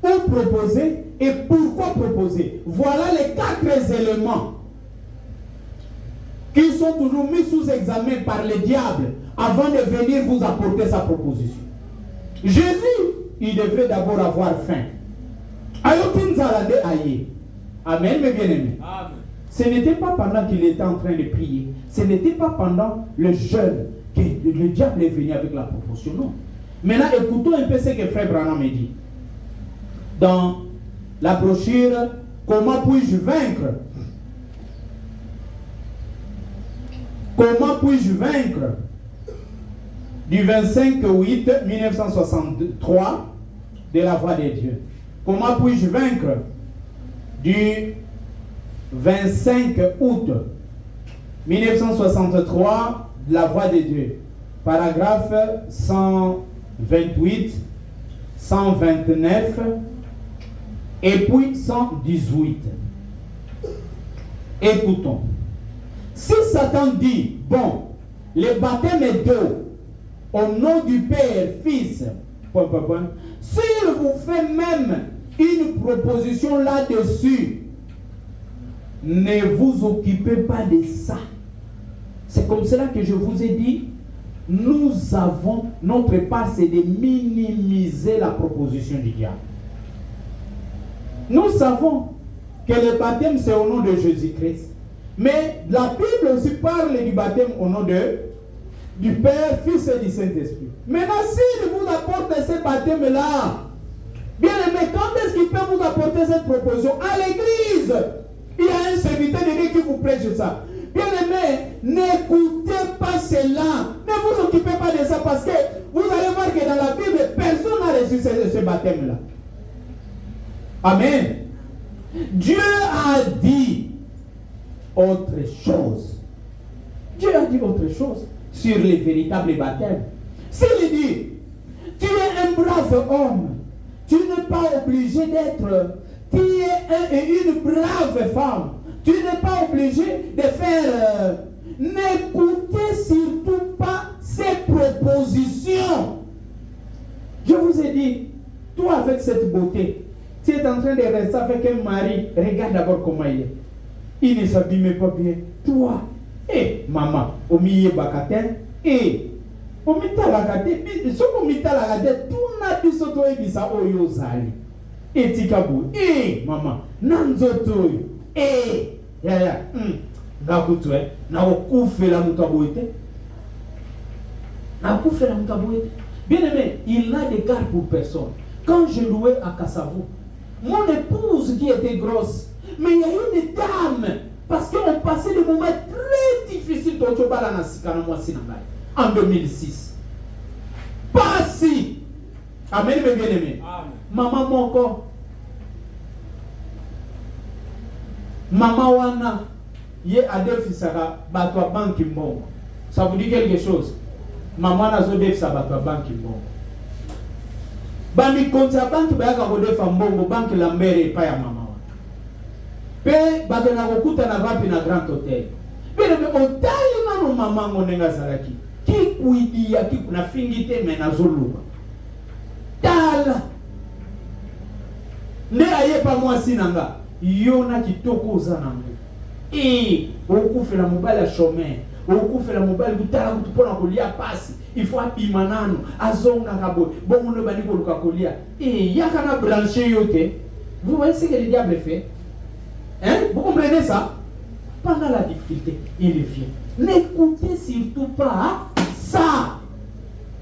Speaker 1: où proposer et pourquoi proposer. Voilà les 4 éléments qui sont toujours mis sous examen par le diable avant de venir vous apporter sa proposition. Jésus, il devrait d'abord avoir faim. Amen, mes bien-aimés. Amen. Ce n'était pas pendant qu'il était en train de prier. Ce n'était pas pendant le jeûne que le diable est venu avec la proposition. Non. Maintenant, écoutons un peu ce que Frère Branham me dit. Dans la brochure « Comment puis-je vaincre ?» Comment puis-je vaincre du 25/8/1963 de la Voix de Dieu. Comment puis-je vaincre du 25 août 1963 de la Voix de Dieu. Paragraphe 128, 129 et puis 118. Écoutons. Si Satan dit, bon, le baptême est d'eau, au nom du Père, Fils, s'il vous fait même une proposition là-dessus, ne vous occupez pas de ça. C'est comme cela que je vous ai dit, nous avons, notre part, c'est de minimiser la proposition du diable. Nous savons que le baptême, c'est au nom de Jésus-Christ. Mais la Bible aussi parle du baptême au nom du Père, Fils et du Saint-Esprit. Maintenant, s'il vous apporte ce baptême-là, bien aimé, quand est-ce qu'il peut vous apporter cette proposition? À l'église, il y a un serviteur de Dieu qui vous prêche ça. Bien aimé, n'écoutez pas cela. Ne vous occupez pas de ça parce que vous allez voir que dans la Bible, personne n'a reçu ce baptême-là. Amen. Dieu a dit autre chose. Dieu a dit autre chose sur les véritables baptêmes. S'il dit, tu es un brave homme, tu n'es pas obligé d'être, tu es une brave femme, tu n'es pas obligé de faire, n'écoutez surtout pas ces propositions. Je vous ai dit, toi toi avec cette beauté, tu es en train de rester avec un mari, regarde d'abord comment il est. Il ne s'abîme pas bien. Toi, maman, au milieu bakaten, au milieu talakate, ce au milieu talakate, tout n'a plus soto et bisa oyo zali. Et tikabu, maman, nanzoto, ya, nakutwe, na okufe la mutaboite. Bien aimé, il n'a d'égard pour personne. Quand je louais à Kassavou, mon épouse qui était grosse, mais il y a une dame, parce qu'on passait des moments très difficiles en 2006. Pas si. Amen, mes bien-aimés. Maman Moko. Maman Wana. Yé Adolphe Sara, Batwa Banki Mbongo. Ça vous dit quelque chose? Maman n'a pas de sa Batwa Banki Mbongo. Bami konta banki bayaka kodefa mbongo banki lambere epai ya mama wana. Pe bato na kokuta na vapi na Grand Hotel. Pe me otali nano mama ngonenga zalaki. Ki kuidia ki kuna fingite me na zoluba. Tala. Ne aye pa mwasi nanga. Yona kitoko uzanango. Okufela mobile ya chemin. Okufela mobile kutala kutupona kolia pasi. Il faut apima nano azonga kabo bon no bani ko luka kolia yaka na branché yote. Vous voyez ce que le diable fait, hein? Vous comprenez ça? Pendant la difficulté il vient. N'écoutez surtout pas ça.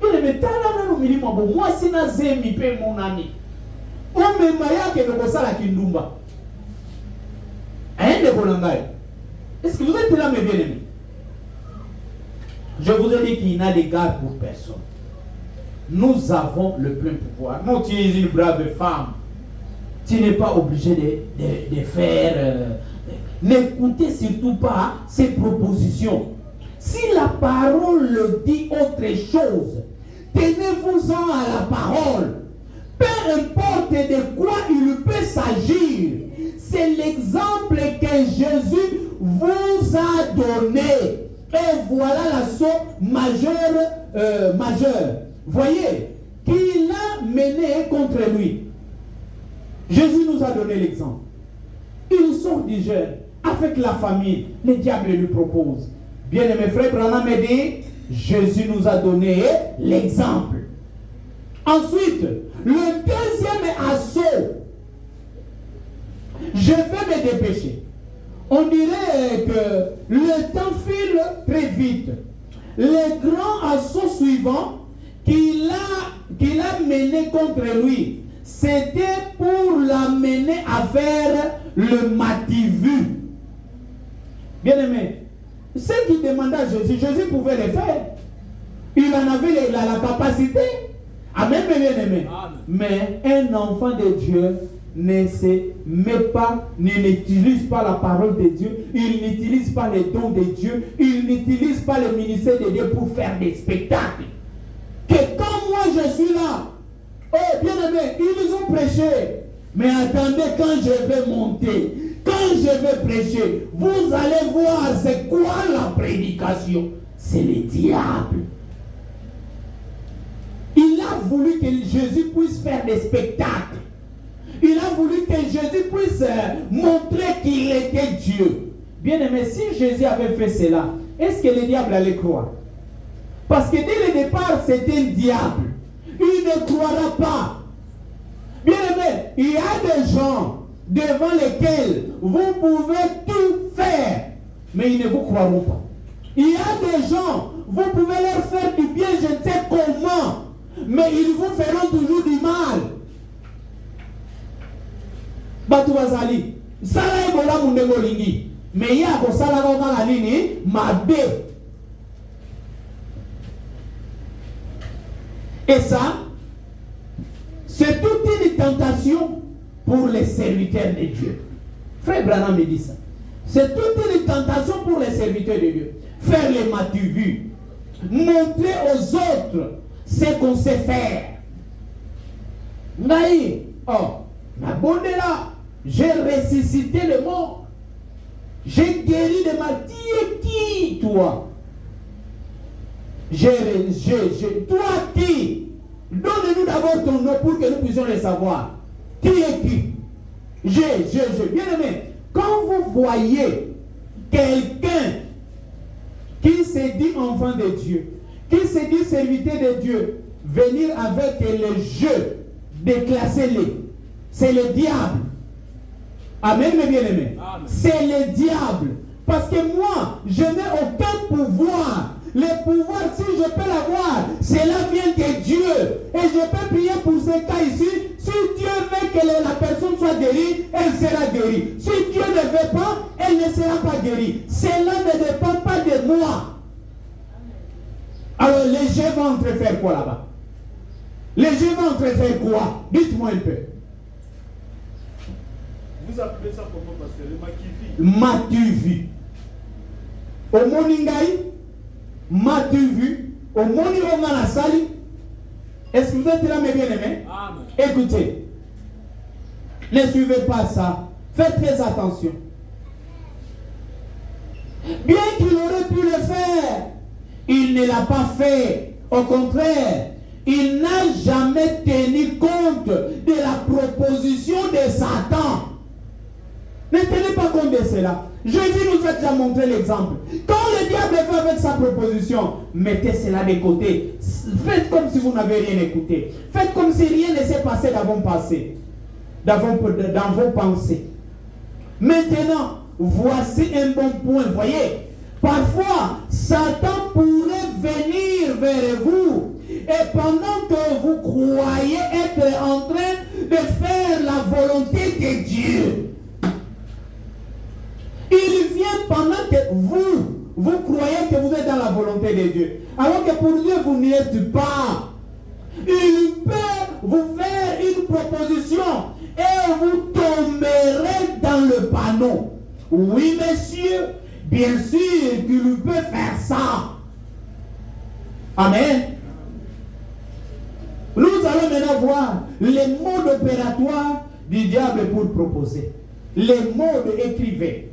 Speaker 1: Il me tala na no milimo bo moi sina zemi pe mon ami o mema yake no kosala kindumba hein de bolangay. Est-ce que vous êtes là mes bien-aimés? Je vous ai dit qu'il n'a d'égard pour personne. Nous avons le plein pouvoir. Non, tu es une brave femme. Tu n'es pas obligé de faire... N'écoutez surtout pas ces propositions. Si la parole le dit autre chose, tenez-vous-en à la parole. Peu importe de quoi il peut s'agir. C'est l'exemple que Jésus vous a donné. Et voilà la somme majeure. Voyez, qu'il a mené contre lui. Jésus nous a donné l'exemple. Il sort du jeûne avec la famille. Le diable lui propose. Bien aimé frère Branham me dit, Jésus nous a donné l'exemple. Ensuite, le deuxième assaut. Je vais me dépêcher. On dirait que le temps file très vite. Le grand assaut suivant qu'il a mené contre lui, c'était pour l'amener à faire le mativu. Bien aimé, ce qui demandait à Jésus, Jésus pouvait le faire. Il en avait la capacité. Amen, bien aimé. Mais un enfant de Dieu ne se met pas, n'utilise pas la parole de Dieu, il n'utilise pas les dons de Dieu, il n'utilise pas le ministère de Dieu pour faire des spectacles. Que quand moi je suis là, oh bien aimé, ils ont prêché, mais attendez, quand je vais monter, quand je vais prêcher, vous allez voir c'est quoi la prédication. C'est le diable. Il a voulu que Jésus puisse faire des spectacles. Il a voulu que Jésus puisse montrer qu'il était Dieu. Bien aimé, si Jésus avait fait cela, est-ce que le diable allait croire? Parce que dès le départ, c'était un diable. Il ne croira pas. Bien aimé, il y a des gens devant lesquels vous pouvez tout faire, mais ils ne vous croiront pas. Il y a des gens, vous pouvez leur faire du bien, je ne sais comment, mais ils vous feront toujours du mal. Batu bazali sala ebola mundengo lingi mais ya ko sala ko kala nini mabe. Et ça c'est toute une tentation pour les serviteurs de Dieu. Frère Branham me dit ça. C'est toute une tentation pour les serviteurs de Dieu. Faire les matuvus, montrer aux autres ce qu'on sait faire. Naï, oh, na bonne là. J'ai ressuscité le mort. J'ai guéri de ma qui toi? Toi qui? Donne-nous d'abord ton nom pour que nous puissions le savoir. Qui est qui? Je. Bien aimé, quand vous voyez quelqu'un qui se dit enfant de Dieu, qui se dit serviteur de Dieu, venir avec le jeu, déclassez-les. C'est le diable. Amen, mes bien-aimés. C'est le diable. Parce que moi, je n'ai aucun pouvoir. Le pouvoir, si je peux l'avoir, cela vient de Dieu. Et je peux prier pour ce cas ici. Si Dieu veut que la personne soit guérie, elle sera guérie. Si Dieu ne veut pas, elle ne sera pas guérie. Cela ne dépend pas de moi. Alors, les gens vont entrefaire quoi là-bas? Les gens vont entrefaire quoi? Dites-moi un peu.
Speaker 3: Vous appelez ça comment, pasteur? Le
Speaker 1: Matuvi. Au moningai, Matuvi. Au moni on sali. Est-ce que vous êtes là, mes bien-aimés? Écoutez. Ne suivez pas ça. Faites très attention. Bien qu'il aurait pu le faire, il ne l'a pas fait. Au contraire, il n'a jamais tenu compte de la proposition de Satan. Ne tenez pas compte de cela. Jésus nous a déjà montré l'exemple. Quand le diable fait avec sa proposition, mettez cela de côté. Faites comme si vous n'avez rien écouté. Faites comme si rien ne s'est passé dans vos pensées. Dans vos pensées. Maintenant, voici un bon point. Voyez, parfois, Satan pourrait venir vers vous. Et pendant que vous croyez être en train de faire la volonté de Dieu, il vient pendant que vous croyez que vous êtes dans la volonté de Dieu. Alors que pour Dieu, vous n'y êtes pas. Il peut vous faire une proposition et vous tomberez dans le panneau. Oui, monsieur, bien sûr qu'il peut faire ça. Amen. Nous allons maintenant voir les modes opératoires du diable pour proposer. Les modes écrivés.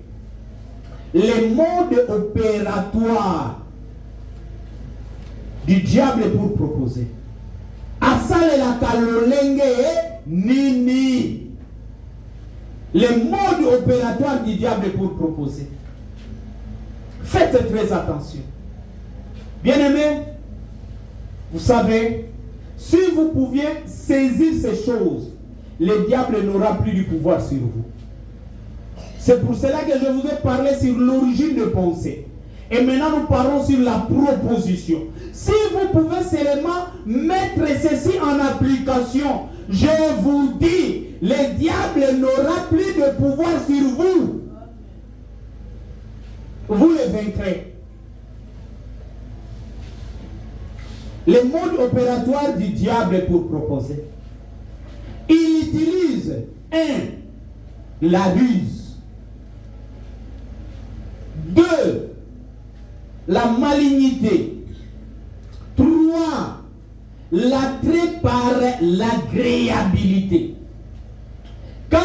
Speaker 1: Les modes opératoires du diable pour proposer. Asale la kalolenge nini. Les modes opératoires du diable pour proposer. Faites très attention. Bien-aimés, vous savez, si vous pouviez saisir ces choses, le diable n'aura plus du pouvoir sur vous. C'est pour cela que je vous ai parlé sur l'origine de pensée. Et maintenant, nous parlons sur la proposition. Si vous pouvez seulement mettre ceci en application, je vous dis, le diable n'aura plus de pouvoir sur vous. Vous le vaincrez. Le mode opératoire du diable pour proposer. Il utilise 1. La ruse. 2. La malignité. 3. L'attrait par l'agréabilité. 4.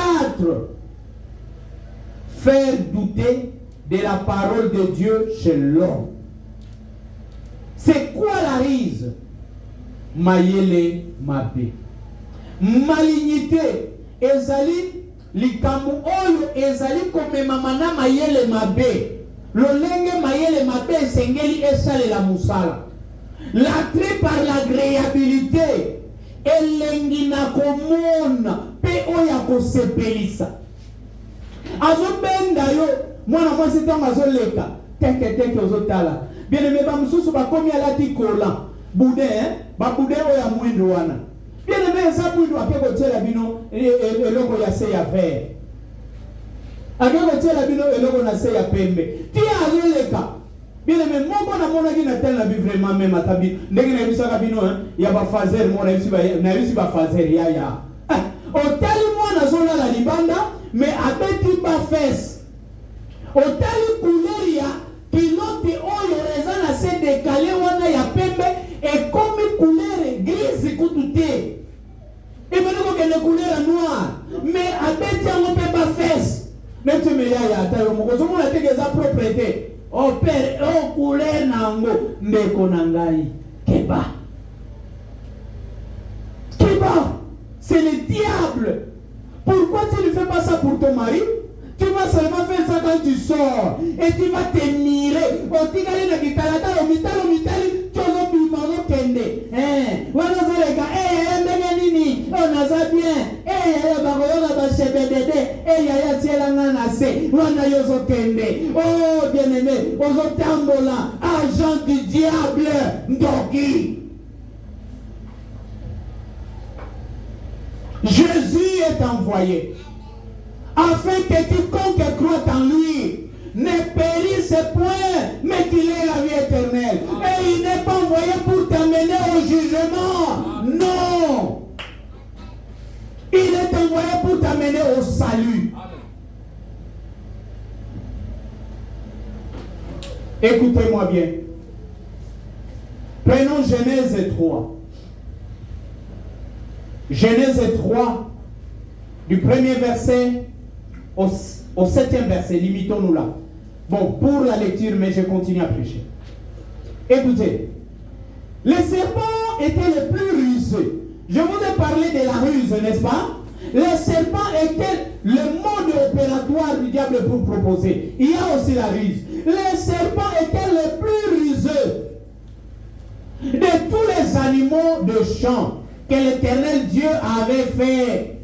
Speaker 1: Faire douter de la parole de Dieu chez l'homme. C'est quoi la ruse? Mayele mabe. Malignité. Ezali likamu oyo ezali komemamana mayele mabe. Lolenge mayele mabe sengeli esale la musala. L'attrait par l'agréabilité. Elengi na komona pe oya kosepelisa. Azobenda yo mwana mwasi tango azoleka teke ozotala. Bien aimé ba mususu bakomi alati kola. Boudin ba boudin oya mwindo wana. Bien aimé sa mwindo akeko tela bino eloko ya se ya vert. Akeko tela bino eloko na se ya pembe. Ti azoleka. Bien aimé moko na mona ki na tela bi vraiment même atabi. Ndenge na bisaka bino ya ba fazer mona yusi ba fazer ya. Otali mwana zola la libanda mais abeti ba fesse. Otali couleur ya pilote oyo reza na se décalé wana ya pembe et comme couleur grise kutute. Et maintenant que les couleurs noires mais abeti yango pe ba fesse. Même si me ya tayo moko zo mona te keza propriété. O père o couleur nango ndeko nangai keba. c'est le diable. Pourquoi tu ne fais pas ça pour ton mari? Tu vas seulement faire ça quand tu sors. Et tu vas te mirer. On dit que tu oh bien-aimé, agent du diable, Ndoki. Jésus est envoyé afin que quiconque croit en lui ne périsse point, mais qu'il ait la vie éternelle. Et il n'est pas envoyé pour t'amener au jugement. Non. Il est envoyé pour t'amener au salut. Écoutez-moi bien. Prenons Genèse 3. Genèse 3, du premier verset au 7e verset, limitons-nous là. Bon, pour la lecture, mais je continue à prêcher. Écoutez, les serpents étaient les plus rusés. Je vous ai parlé de la ruse, n'est-ce pas? Les serpents étaient le mode opératoire du diable pour proposer. Il y a aussi la ruse. Les serpents étaient les plus rusés de tous les animaux de champ que l'Éternel Dieu avait fait.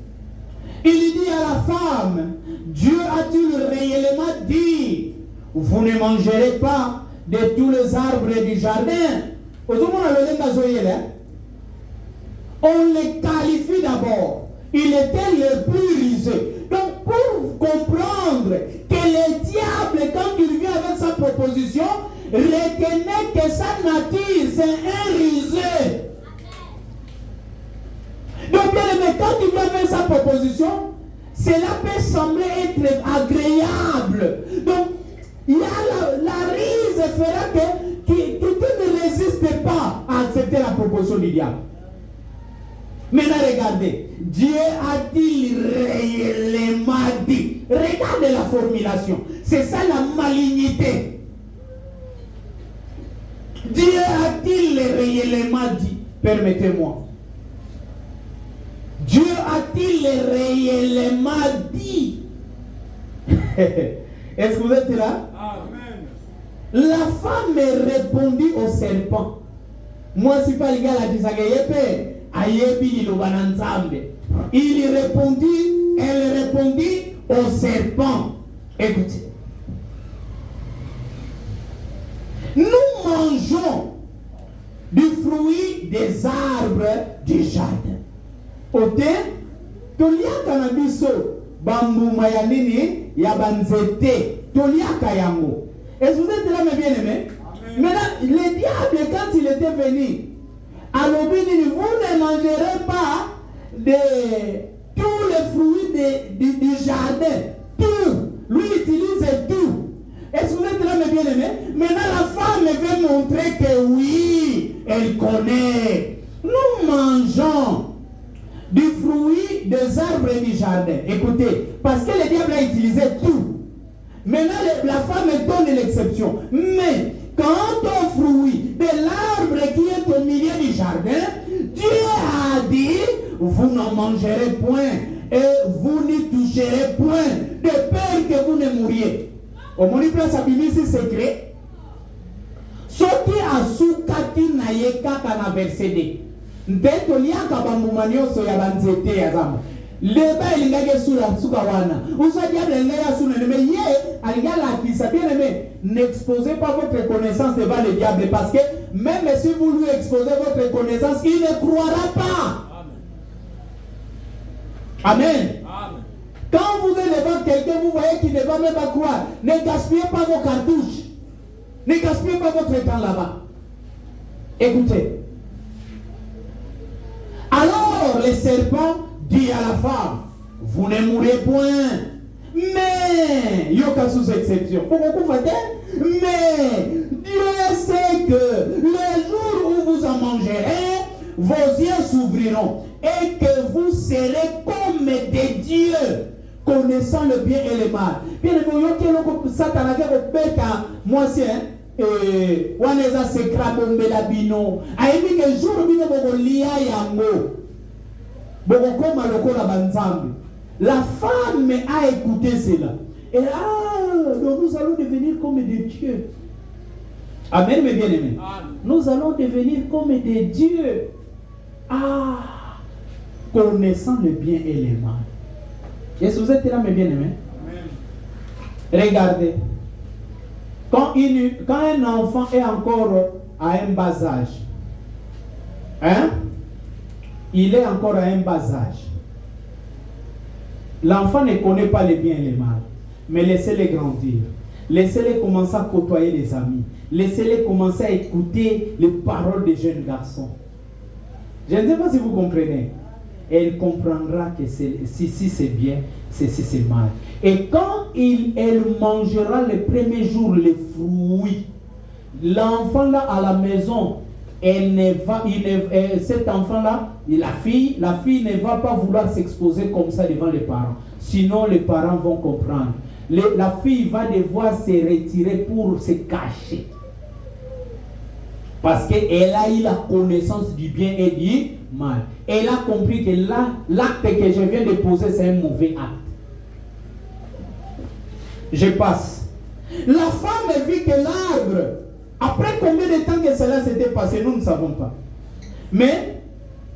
Speaker 1: Il dit à la femme, Dieu a-t-il réellement dit, vous ne mangerez pas de tous les arbres du jardin? On les qualifie d'abord. Il était le plus rusé. Donc pour comprendre que le diable, quand il vient avec sa proposition, retenait que sa nature, c'est un rusé. Donc, bien aimé, quand il vient faire sa proposition, cela peut sembler être agréable. Donc, il y a la ruse fera que tu ne résistes pas à accepter la proposition du diable. Maintenant, regardez. Dieu a-t-il réellement dit? Regardez la formulation. C'est ça la malignité. Dieu a-t-il réellement dit? Permettez-moi. Dieu a-t-il réellement dit? Est-ce que vous êtes là? Amen. La femme répondit au serpent. Moi, si pas le gars la dit ça, il répondit, elle répondit au serpent. Écoutez. Nous mangeons du fruit des arbres du jardin. Ote, toliaka na biso bambuma ya nini ya banzete, toliaka yango. Est-ce que vous êtes là, mes bien-aimés? Maintenant, le diable, quand il était venu, à l'obéni, vous ne mangerez pas de tous les fruits du jardin. Tout. Lui utilise tout. Est-ce que vous êtes là, mes bien-aimés? Maintenant, la femme veut montrer que oui, elle connaît. Nous mangeons du fruit des arbres du jardin. Écoutez, parce que le diable a utilisé tout. Maintenant, la femme donne l'exception. Mais, quant au fruit de l'arbre qui est au milieu du jardin, Dieu a dit, vous n'en mangerez point et vous n'y toucherez point, de peur que vous ne mouriez. Au moni place à Bimisi secret. Soki asukati na yekaka na versede. Ndeto liaka bambumaniyo so ya banzete ya zamu. Leba ilingage sura suka wana. Usa diable ilingage sura neme ye alingala kisa bien aimé. N'exposez pas votre connaissance devant le diable parce que même si vous lui exposez votre connaissance, il ne croira pas. Amen. Amen. Amen. Quand vous êtes devant quelqu'un, vous voyez qu'il ne va même pas croire. Ne gaspillez pas vos cartouches. Ne gaspillez pas votre temps là-bas. Écoutez. Alors le serpent dit à la femme, vous ne mourrez point. Mais, il y a sous exception. Mais Dieu sait que le jour où vous en mangerez, vos yeux s'ouvriront et que vous serez comme des dieux, connaissant le bien et le mal. Bien évidemment, moi c'est waneza sekra bombe la bino. Aimi que jour bino bokolia yango. La femme a écouté cela. Et donc nous allons devenir comme des dieux. Amen, mes bien-aimés. Nous allons devenir comme des dieux. Connaissant le bien et le mal. Est-ce que vous êtes là, mes bien-aimés? Regardez. Quand un enfant est encore à un bas âge, il est encore à un bas âge. L'enfant ne connaît pas le bien et le mal, mais laissez-les grandir. Laissez-les commencer à côtoyer les amis. Laissez-les commencer à écouter les paroles des jeunes garçons. Je ne sais pas si vous comprenez. Et il comprendra que si c'est bien, si c'est mal. Et quand elle mangera les premiers jours les fruits, l'enfant là à la maison, cet enfant-là, la fille ne va pas vouloir s'exposer comme ça devant les parents. Sinon, les parents vont comprendre. La fille va devoir se retirer pour se cacher. Parce qu'elle a eu la connaissance du bien et du mal. Elle a compris que l'acte que je viens de poser, c'est un mauvais acte. Je passe. La femme vit que l'arbre, après combien de temps que cela s'était passé, nous ne savons pas. Mais,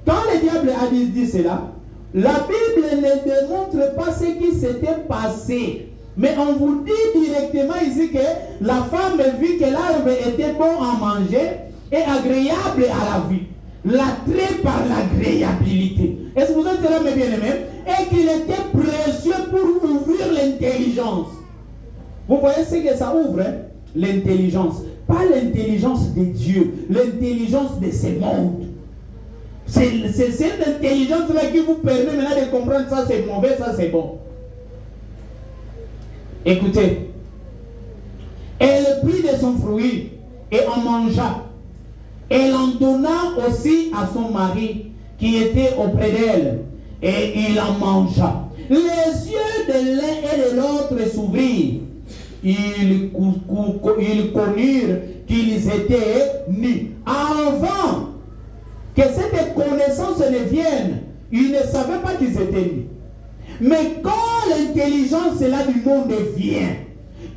Speaker 1: quand le diable a dit cela, la Bible ne démontre pas ce qui s'était passé. Mais on vous dit directement ici que la femme vit que l'arbre était bon à manger et agréable à la vue. L'attrait par l'agréabilité. Est-ce que vous êtes là, mes bien-aimés? Et qu'il était précieux pour ouvrir l'intelligence. Vous voyez ce que ça ouvre, hein? L'intelligence. Pas l'intelligence de Dieu, l'intelligence de ce monde. C'est cette intelligence-là qui vous permet maintenant de comprendre ça c'est mauvais, ça c'est bon. Écoutez. Elle prit de son fruit et en mangea. Elle en donna aussi à son mari qui était auprès d'elle. Et il en mangea. Les yeux de l'un et de l'autre s'ouvrirent. Ils connurent qu'ils étaient nus. Avant que cette connaissance ne vienne, ils ne savaient pas qu'ils étaient nus. Mais quand l'intelligence là du monde vient,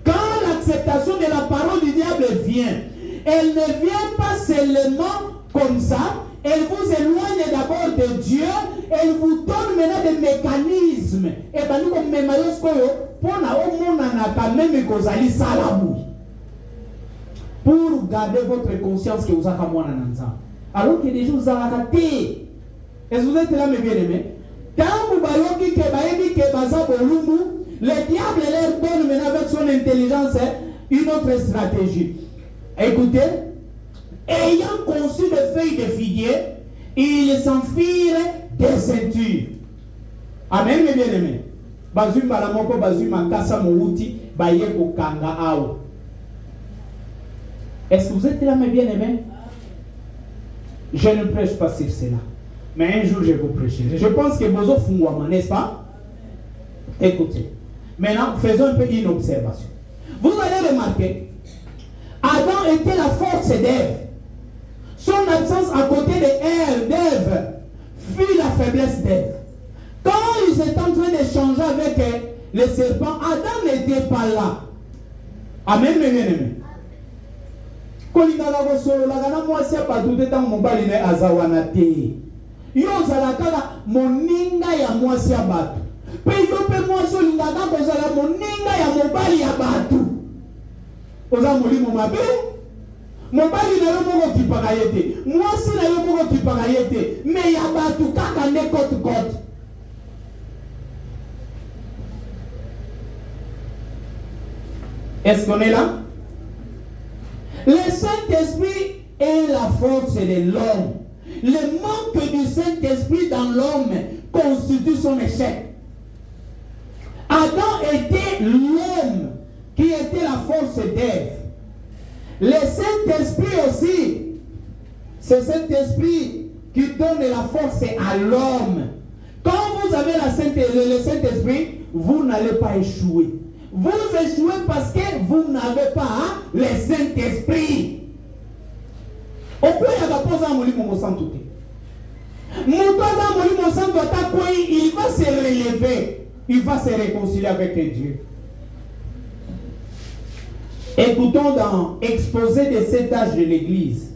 Speaker 1: quand l'acceptation de la parole du diable vient, elle ne vient pas seulement comme ça, elle vous éloigne d'abord de Dieu, elle vous donne maintenant des mécanismes. Et bien nous comme pour garder votre conscience que vous avez alors que les gens vous ont raté. Est-ce que vous êtes là, mes bien-aimés? Le diable leur donne maintenant avec son intelligence une autre stratégie. Écoutez, ayant conçu des feuilles de figuier, ils s'enfirent des ceintures. Amen, mes bien-aimés. Est-ce que vous êtes là, mes bien-aimés? Je ne prêche pas sur cela. Mais un jour, je vais vous prêcher. Je pense que vous êtes fouillés, n'est-ce pas? Écoutez. Maintenant, faisons un peu une observation. Vous allez remarquer, Adam était la force d'Ève. Son absence à côté d'Ève fut la faiblesse d'Ève. Quand ils étaient en train d'échanger avec le serpent, Adam n'était pas là. Amen, mes bien-aimés. Kolingala bosolo la kana mwasi apatute ta mobali ne azawana te. Yo zalakala moninga ya mwasi abatu. Pe yo pe mwasi olingaka kozala moninga ya mobali ya batu. Oza molimo mabe. Mobali na yo moko kipaka yete. Mwasi na yo moko kipaka yete. Me ya batu kaka ne kote. Est-ce qu'on est là? Le Saint-Esprit est la force de l'homme. Le manque du Saint-Esprit dans l'homme constitue son échec. Adam était l'homme qui était la force d'Ève. Le Saint-Esprit aussi, c'est cet esprit qui donne la force à l'homme. Quand vous avez le Saint-Esprit, vous n'allez pas échouer. Vous échouez parce que vous n'avez pas le Saint-Esprit. Au point, il y a des choses à Il va se relever. Il va se réconcilier avec Dieu. Écoutons dans Exposé des 7 âges de l'Église.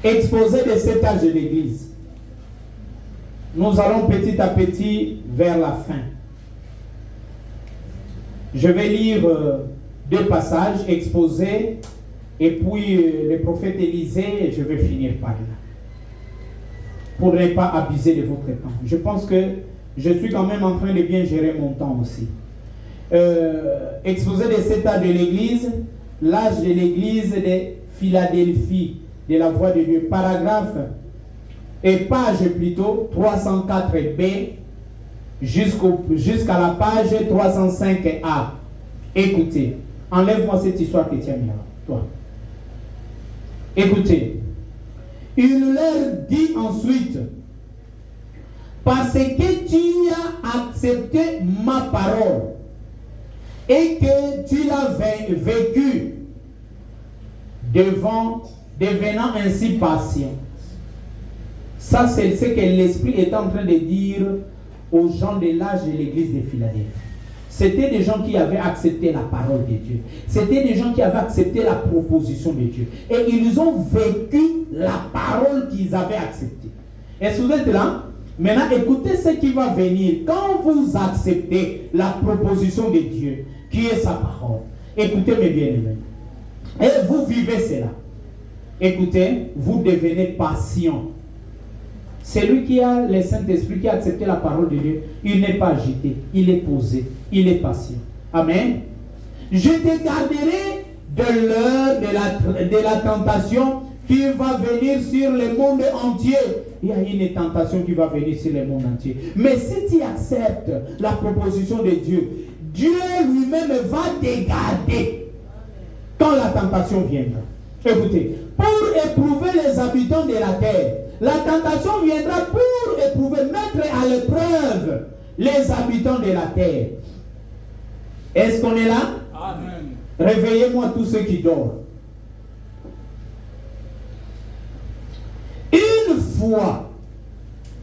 Speaker 1: Exposé des 7 âges de l'Église. Nous allons petit à petit vers la fin. Je vais lire 2 passages, Exposé, et puis le prophète Élisée, je vais finir par là. Pour ne pas abuser de votre temps. Je pense que je suis quand même en train de bien gérer mon temps aussi. Exposé des 7 âges de l'Église, l'âge de l'Église de Philadelphie, de la voix de Dieu, paragraphe et page plutôt 304b jusqu'à la page 305a. Écoutez, enlève-moi cette histoire chrétienne là, toi. Écoutez, il leur dit ensuite, parce que tu as accepté ma parole et que tu l'as vécu devenant ainsi patient. Ça, c'est ce que l'Esprit est en train de dire aux gens de l'âge de l'église de Philadelphie. C'était des gens qui avaient accepté la parole de Dieu. C'était des gens qui avaient accepté la proposition de Dieu. Et ils ont vécu la parole qu'ils avaient acceptée. Est-ce que vous êtes là? Maintenant, écoutez ce qui va venir. Quand vous acceptez la proposition de Dieu, qui est sa parole, écoutez mes bien-aimés, et vous vivez cela, écoutez, vous devenez patient. Celui qui a le Saint-Esprit, qui a accepté la parole de Dieu, il n'est pas agité, il est posé, il est patient. Amen. Je te garderai de l'heure de la tentation qui va venir sur le monde entier. Il y a une tentation qui va venir sur le monde entier. Mais si tu acceptes la proposition de Dieu, Dieu lui-même va te garder quand la tentation viendra. Écoutez, pour éprouver les habitants de la terre, la tentation viendra pour éprouver, mettre à l'épreuve les habitants de la terre. Est-ce qu'on est là?
Speaker 3: Amen.
Speaker 1: Réveillez-moi tous ceux qui dorment. Une fois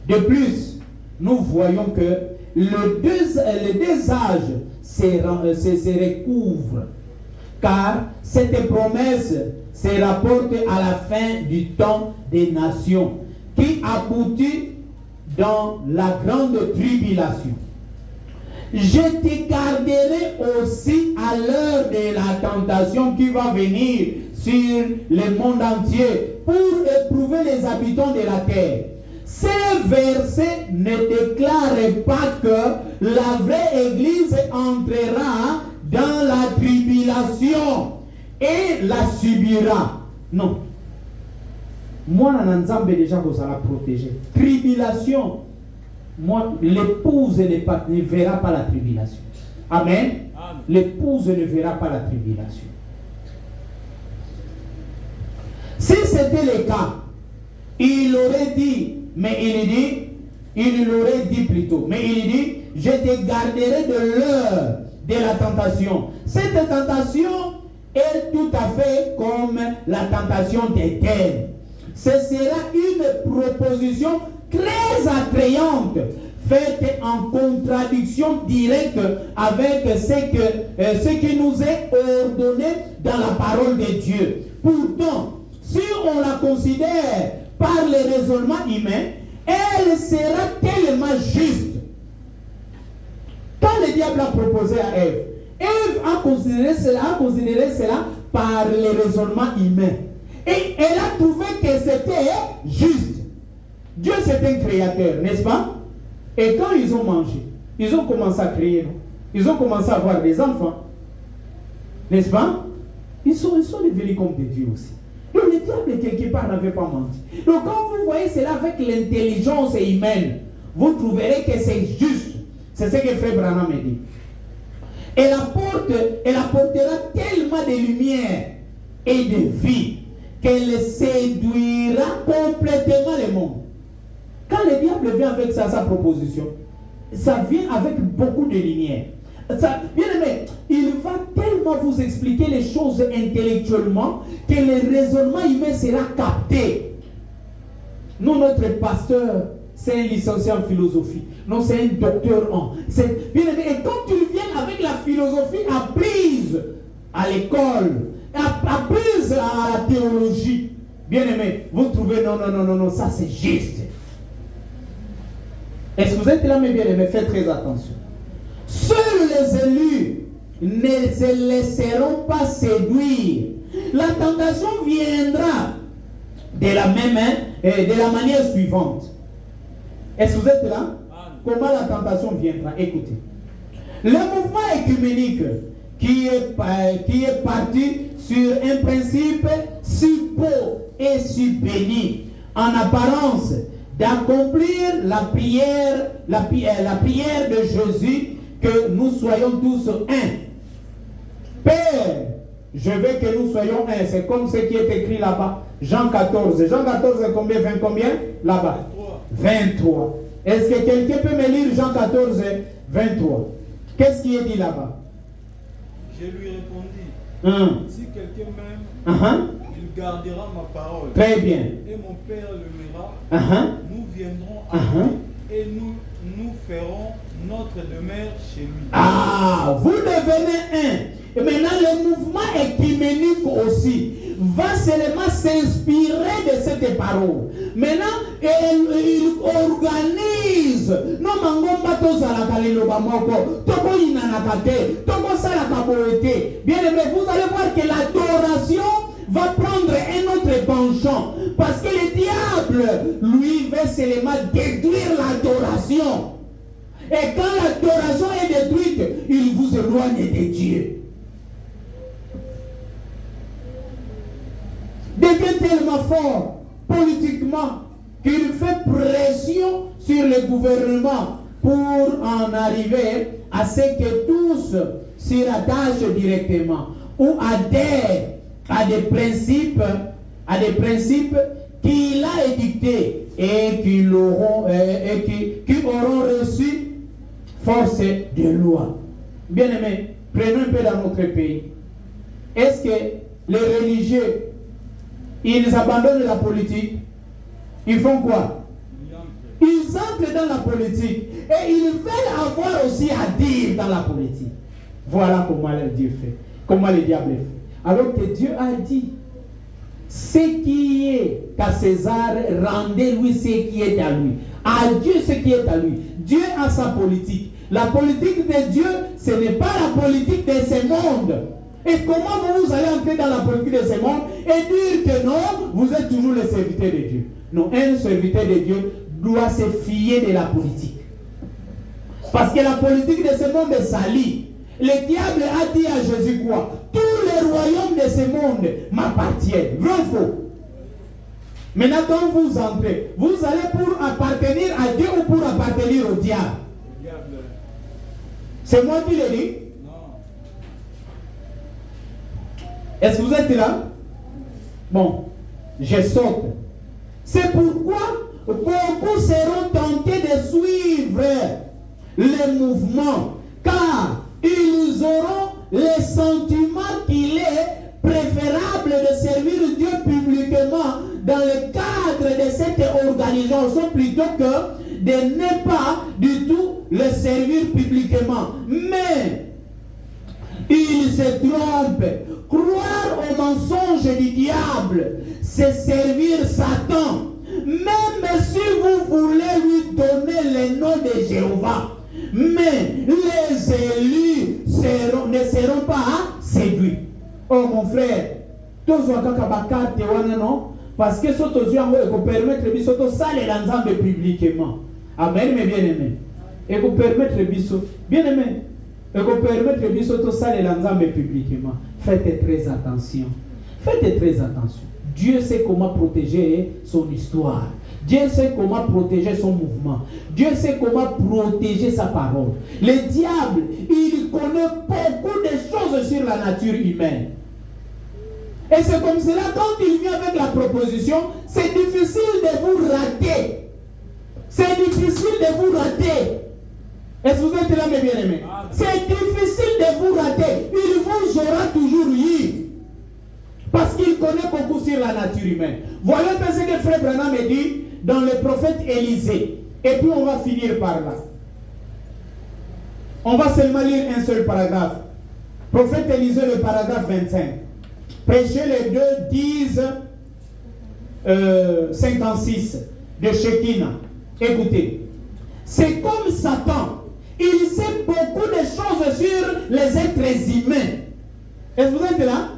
Speaker 1: de plus, nous voyons que les deux âges se recouvrent, car cette promesse se rapporte à la fin du temps des nations, qui aboutit dans la grande tribulation. Je te garderai aussi à l'heure de la tentation qui va venir sur le monde entier pour éprouver les habitants de la terre. Ces versets ne déclarent pas que la vraie Église entrera dans la tribulation et la subira. Non. Moi, Nanzambe déjà vous allez protéger. Tribulation. Moi, l'épouse ne verra pas la tribulation. Amen. Amen. L'épouse ne verra pas la tribulation. Si c'était le cas, il aurait dit, il l'aurait dit plutôt, mais il dit, je te garderai de l'heure de la tentation. Cette tentation est tout à fait comme la tentation d'éternel. Ce sera une proposition très attrayante, faite en contradiction directe avec ce qui nous est ordonné dans la parole de Dieu. Pourtant, si on la considère par le raisonnement humain, elle sera tellement juste. Quand le diable a proposé à Ève, Ève a considéré cela par le raisonnement humain. Et elle a trouvé que c'était juste. Dieu c'est un créateur, n'est-ce pas? Et quand ils ont mangé, ils ont commencé à créer, non? Ils ont commencé à avoir des enfants. N'est-ce pas? Ils sont devenus comme des dieux aussi. Donc le diable quelque part n'avait pas menti. Donc quand vous voyez cela avec l'intelligence humaine, vous trouverez que c'est juste. C'est ce que Frère Branham me dit. Elle apportera tellement de lumière et de vie qu'elle séduira complètement le monde. Quand le diable vient avec sa proposition, ça vient avec beaucoup de lumière. Bien aimé, il va tellement vous expliquer les choses intellectuellement que le raisonnement humain sera capté.
Speaker 4: Nous, notre pasteur, c'est un licencié en philosophie. Non, c'est un docteur en. Bien aimé, et quand tu viens avec la philosophie apprise à l'école, apprise à la théologie, bien aimé, vous trouvez non, ça c'est juste. Est-ce que vous êtes là, mes bien-aimés? Faites très attention. Seuls les élus ne se laisseront pas séduire. La tentation viendra de la manière suivante. Est-ce que vous êtes là? Comment la tentation viendra? Écoutez. Le mouvement écuménique qui est parti sur un principe si beau et si béni, en apparence, d'accomplir la prière de Jésus, que nous soyons tous un. Père, je veux que nous soyons un. C'est comme ce qui est écrit là-bas. Jean 14. Jean 14, c'est combien? 20 combien? Là-bas. 23. Est-ce que quelqu'un peut me lire Jean 14, 23? Qu'est-ce qui est dit là-bas?
Speaker 3: Je lui répondis, si quelqu'un m'aime, il gardera ma parole.
Speaker 4: Très bien.
Speaker 3: Et mon Père l'aimera. Nous viendrons à lui et nous ferons notre demeure chez lui.
Speaker 4: Ah, vous devenez un. Et maintenant, le mouvement écuménique aussi va seulement s'inspirer de cette parole. Maintenant, il organise. Non, mangomba to zalaka liloba moko. Toko inanakate. Toko salaka boete. Bien aimé, vous allez voir que l'adoration va prendre un autre penchant. Parce que le diable, lui, veut seulement détruire l'adoration. Et quand l'adoration est détruite, il vous éloigne de Dieu. Devient tellement fort politiquement qu'il fait pression sur le gouvernement pour en arriver à ce que tous s'y rattachent directement ou adhèrent à des principes qu'il a édictés et qui auront reçu force de loi. Bien aimé, prenons un peu dans notre pays. Est-ce que les religieux, ils abandonnent la politique? Ils font quoi? Ils entrent dans la politique et ils veulent avoir aussi à dire dans la politique. Voilà comment Dieu fait, comment le diable fait. Alors que Dieu a dit, ce qui est à César, rendez-lui ce qui est à lui. À Dieu ce qui est à lui. Dieu a sa politique. La politique de Dieu, ce n'est pas la politique de ce monde. Et comment vous allez entrer dans la politique de ce monde et dire que non, vous êtes toujours le serviteur de Dieu? Non, un serviteur de Dieu doit se fier de la politique. Parce que la politique de ce monde est salie. Le diable a dit à Jésus quoi? Tous les royaumes de ce monde m'appartiennent. Vrai ou faux? Maintenant, quand vous entrez, vous allez pour appartenir à Dieu ou pour appartenir au diable? C'est moi qui le dis?
Speaker 3: Non.
Speaker 4: Est-ce que vous êtes là? Bon, je saute. C'est pourquoi beaucoup seront tentés de suivre le mouvement, car ils auront le sentiment qu'il est préférable de servir Dieu publiquement dans le cadre de cette organisation plutôt que de ne pas du tout le servir publiquement. Mais ils se trompent. Croire au mensonge du diable, c'est servir Satan. Même si vous voulez lui donner le nom de Jéhovah. Mais les élus ne seront pas séduits. Oh mon frère, tous non? Parce que ce que vous permettre de saler l'ensemble publiquement. Amen, mes bien-aimés. Et vous permettre de bien-aimés. Et vous permettre de saler l'ensemble publiquement. Faites très attention. Faites très attention. Dieu sait comment protéger son histoire. Dieu sait comment protéger son mouvement. Dieu sait comment protéger sa parole. Le diable, il connaît beaucoup de choses sur la nature humaine. Et c'est comme cela, quand il vient avec la proposition, c'est difficile de vous rater. C'est difficile de vous rater. Est-ce que vous êtes là, mes bien-aimés? C'est difficile de vous rater. Il vous aura toujours eu. Parce qu'il connaît beaucoup sur la nature humaine. Voilà ce que Frère Branham me dit. dans le prophète Élisée. Et puis on va finir par là. On va seulement lire un seul paragraphe. Prophète Élisée, le paragraphe 25. Prêchez les deux disent 56 de Shekinah. Écoutez. C'est comme Satan. Il sait beaucoup de choses sur les êtres humains. Est-ce que vous êtes là?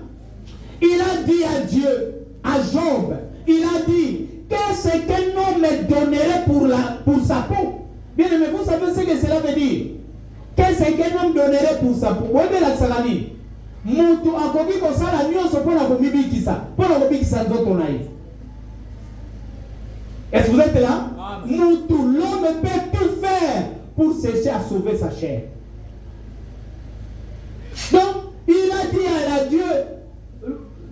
Speaker 4: Il a dit à Dieu, à Job, il a dit, qu'est-ce qu'un homme donnerait pour sa peau? Bien aimé, vous savez ce que cela veut dire? Qu'est-ce qu'un homme donnerait pour sa peau? Vous voyez la salami? Mutu akoki kosala nyonso pona komibikisa. Pona kobikisa nzoto na ye. Est-ce que vous êtes là? Mutu, l'homme peut tout faire pour chercher à sauver sa chair. Donc, il a dit à Dieu,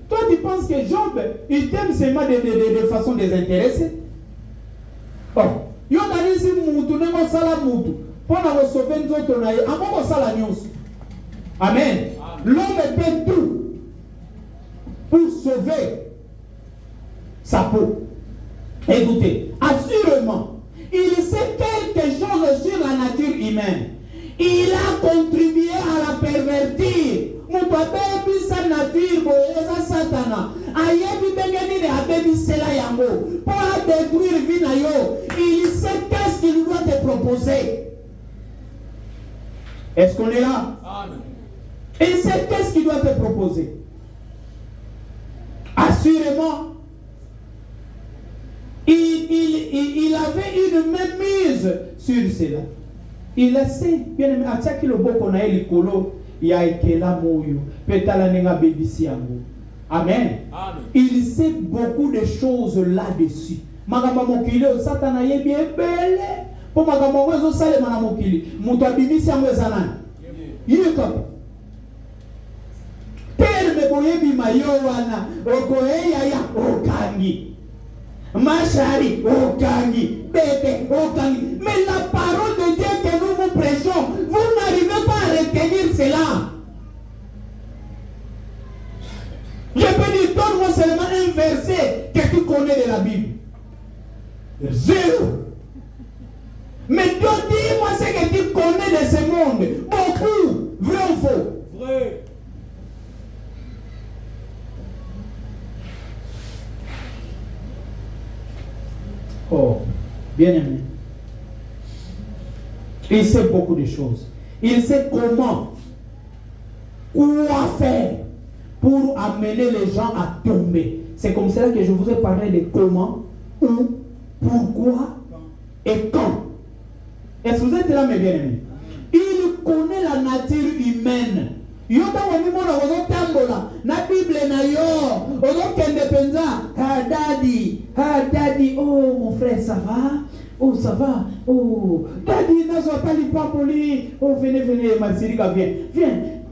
Speaker 4: toi tu penses que Job, il t'aime seulement de façon désintéressée? Oh, il y a dit si mutu n'est sala mutu, pour nous sauver nous autres, on va sala nyonso. Amen. L'homme fait tout pour sauver sa peau. Écoutez, assurément, il sait quelque chose sur la nature humaine. Il a contribué à la pervertir. Mutu sa nature, eza satana. Ayebi bengeni ne abebi sela yango. Pour détruire vie na yo, il sait qu'est-ce qu'il doit te proposer. Est-ce qu'on est là? Amen. Il sait qu'est-ce qu'il doit te proposer. Assurément, il avait une mainmise sur cela. Il sait, bien aimé, atiaki le boko na elikolo ya ekela moyo, petala nenga bebisi yango. Amen. Il sait beaucoup de choses là-dessus. Magamba mokili o satana yebi ebele. Po magamba wezo sale mana mokili. Mutu abimisi yango ezanani. Yiko. Terme boyebi mayowana, okoeya ya okangi. Machari, okangi, bébé, okangi. Mais la parole de Dieu que nous vous prêchons, vous n'arrivez pas à retenir cela. Je peux dire, donne-moi seulement un verset que tu connais de la Bible. Zéro. Mais toi, dis-moi ce que tu connais de ce monde. Beaucoup. Vrai ou faux? Vrai. Oh, bien aimé. Il sait beaucoup de choses. Il sait comment, quoi faire pour amener les gens à tomber. C'est comme cela que je vous ai parlé de comment, où, pourquoi et quand. Est-ce que vous êtes là, mes bien-aimés? Il connaît la nature humaine. Yota wamimona wazotambola na Bible na yo ozokende penza daddy, oh mon frère ça va, oh ça va, oh daddy n'a pas li poli, oh venez Matsirika viens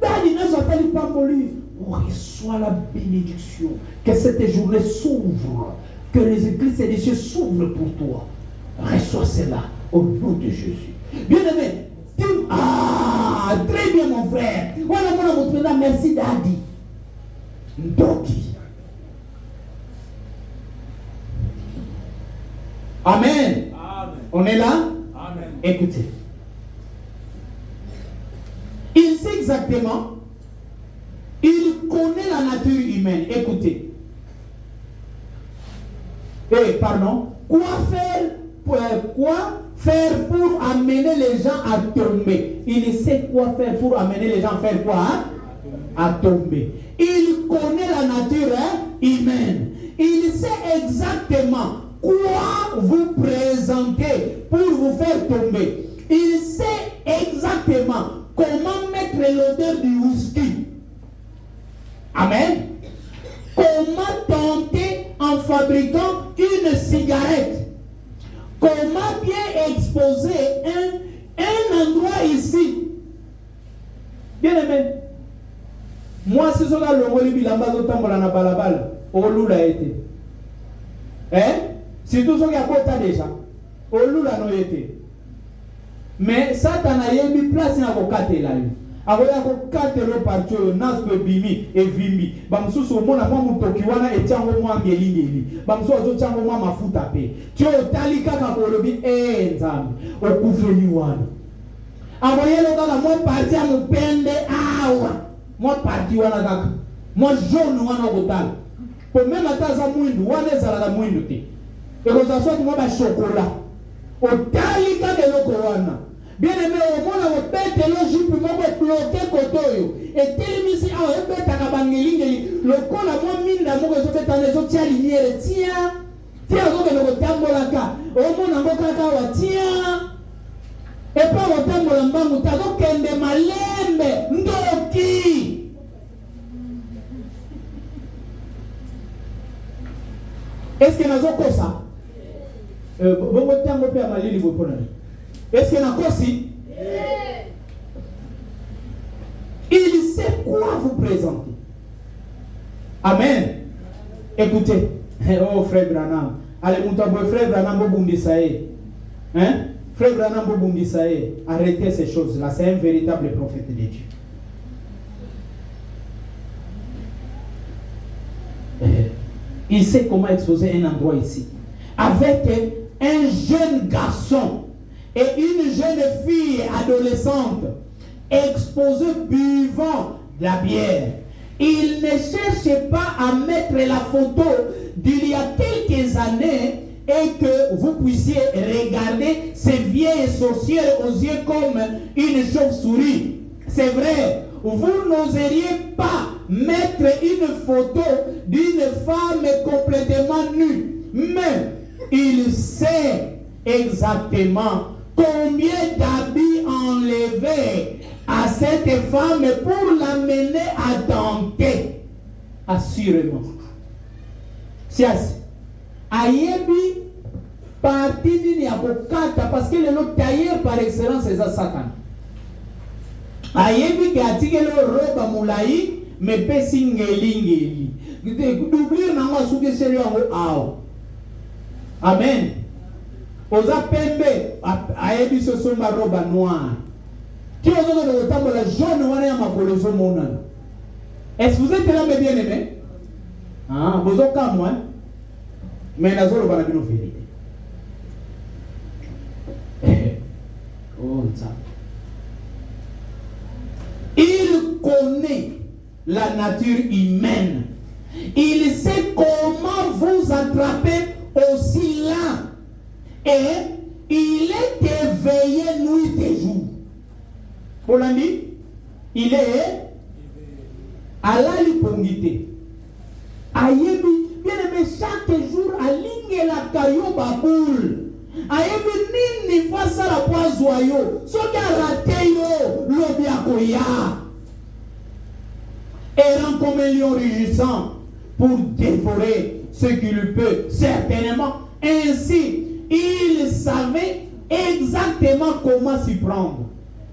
Speaker 4: daddy n'a pas li poli, oh reçois la bénédiction, que cette journée s'ouvre, que les églises et les cieux s'ouvrent pour toi, reçois cela au nom de Jésus. Bien aimé. Ah, très bien mon frère. Voilà mon président, merci daddy. Ndoki. Amen. Amen. On est là? Amen. Écoutez. Il sait exactement. Il connaît la nature humaine. Écoutez. Pardon. Quoi faire pour amener les gens à tomber? Il sait quoi faire pour amener les gens à faire quoi? À tomber. Il connaît la nature humaine. Il sait exactement quoi vous présenter pour vous faire tomber. Il sait exactement comment mettre l'odeur du whisky. Amen. Comment tenter en fabriquant une cigarette. Comment bien exposer un endroit ici. Bien aimé. Moi, si je suis le rôle de la balabala, au loup l'a été. Si tout ce qui a porté déjà, au loup l'a été. Mais Satan a mis place dans le côté là. akoya ko 4 euros par tuyo naspe bimi evimbi bamususu omona mwa mutoki wana etiango mwa ngeli bamususu azotiango mwa mafuta pe tio otali kaka kolobi nzambe okufeli wana akoyelo kaka mwa parti ya mupende awa mwa parti wana kaka mwa jaune wana okotala po meme ata aza mwindu wana ezalaka mwindu te ekozala soki mwa bashokola otali kaka eloko wana bien aimé omona kobetelo jupe moko bloke kote oyo etelemisi awa ebetaka bangelingeli lokola mwa minda moko ezobetana ezotia liniere tia azokende kotambolaka omona ngo kaka awa tia epa kotambola mbangu te azokende malembe ndoki eske nazokosa bongo ntango mpe ya malili boponani est-ce qu'il y a aussi? Il sait quoi vous présenter. Amen. Écoutez. Oh frère Branham. Allez, mon frère Branham, hein? Frère Branham, arrêtez ces choses-là. C'est un véritable prophète de Dieu. Il sait comment exposer un endroit ici. Avec un jeune garçon et une jeune fille adolescente exposée buvant de la bière. Il ne cherche pas à mettre la photo d'il y a quelques années et que vous puissiez regarder ces vieilles sorcières aux yeux comme une chauve-souris. C'est vrai, vous n'oseriez pas mettre une photo d'une femme complètement nue, mais il sait exactement combien d'habits enlevés à cette femme pour l'amener à danser. Assurément. C'est assez. Ayebi parti d'une abokata parce que le tailleur par excellence c'est ça Satan. Ayebi qui a tiré le robe moulaï mais pesi ngeli. D'ouvrir nango souke sérieux en Amen. Oza pembe ayebi ce sont ma robe noire. Qui ozo de tambo la jaune wana ya makolozo monana. Est-ce que vous êtes là mes bien-aimés? Ah, vous êtes comme moi. Mais nazolo bana bino vérité. Oh ça. Il connaît la nature humaine. Il sait comment vous attraper aussi là. Et il est éveillé nuit et jour. Pour l'ami, il est à la lipongité. Ayebi, bien aimé, chaque jour, à ligne la caillou baboule. Ayebi, nini face à la poisoyo. Soki a raté yo, l'obiakoya. Errant comme un lion rugissant pour dévorer ce qu'il peut, certainement. Ainsi, il savait exactement comment s'y prendre.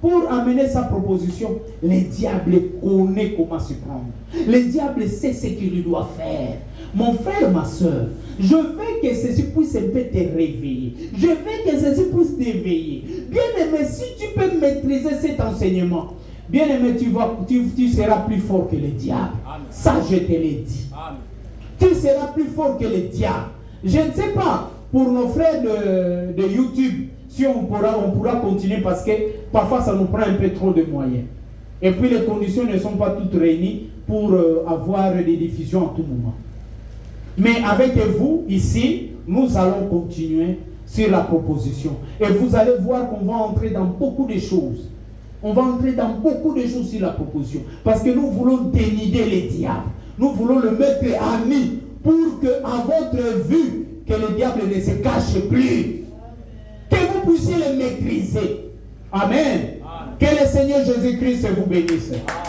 Speaker 4: Pour amener sa proposition, le diable connaît comment s'y prendre. Le diable sait ce qu'il doit faire. Mon frère, ma soeur, je veux que ceci puisse un peu te réveiller. Je veux que ceci puisse t'éveiller. Bien aimé, si tu peux maîtriser cet enseignement, bien aimé, tu seras plus fort que le diable. Amen. Ça, je te l'ai dit. Amen. Tu seras plus fort que le diable. Je ne sais pas, pour nos frères de YouTube, si on pourra continuer parce que parfois ça nous prend un peu trop de moyens. Et puis les conditions ne sont pas toutes réunies pour avoir des diffusions à tout moment. Mais avec vous, ici, nous allons continuer sur la proposition. Et vous allez voir qu'on va entrer dans beaucoup de choses. On va entrer dans beaucoup de choses sur la proposition. Parce que nous voulons dénider les diables. Nous voulons le mettre à nu pour que, à votre vue, que le diable ne se cache plus. Que vous puissiez le maîtriser. Amen. Amen. Que le Seigneur Jésus-Christ vous bénisse. Amen.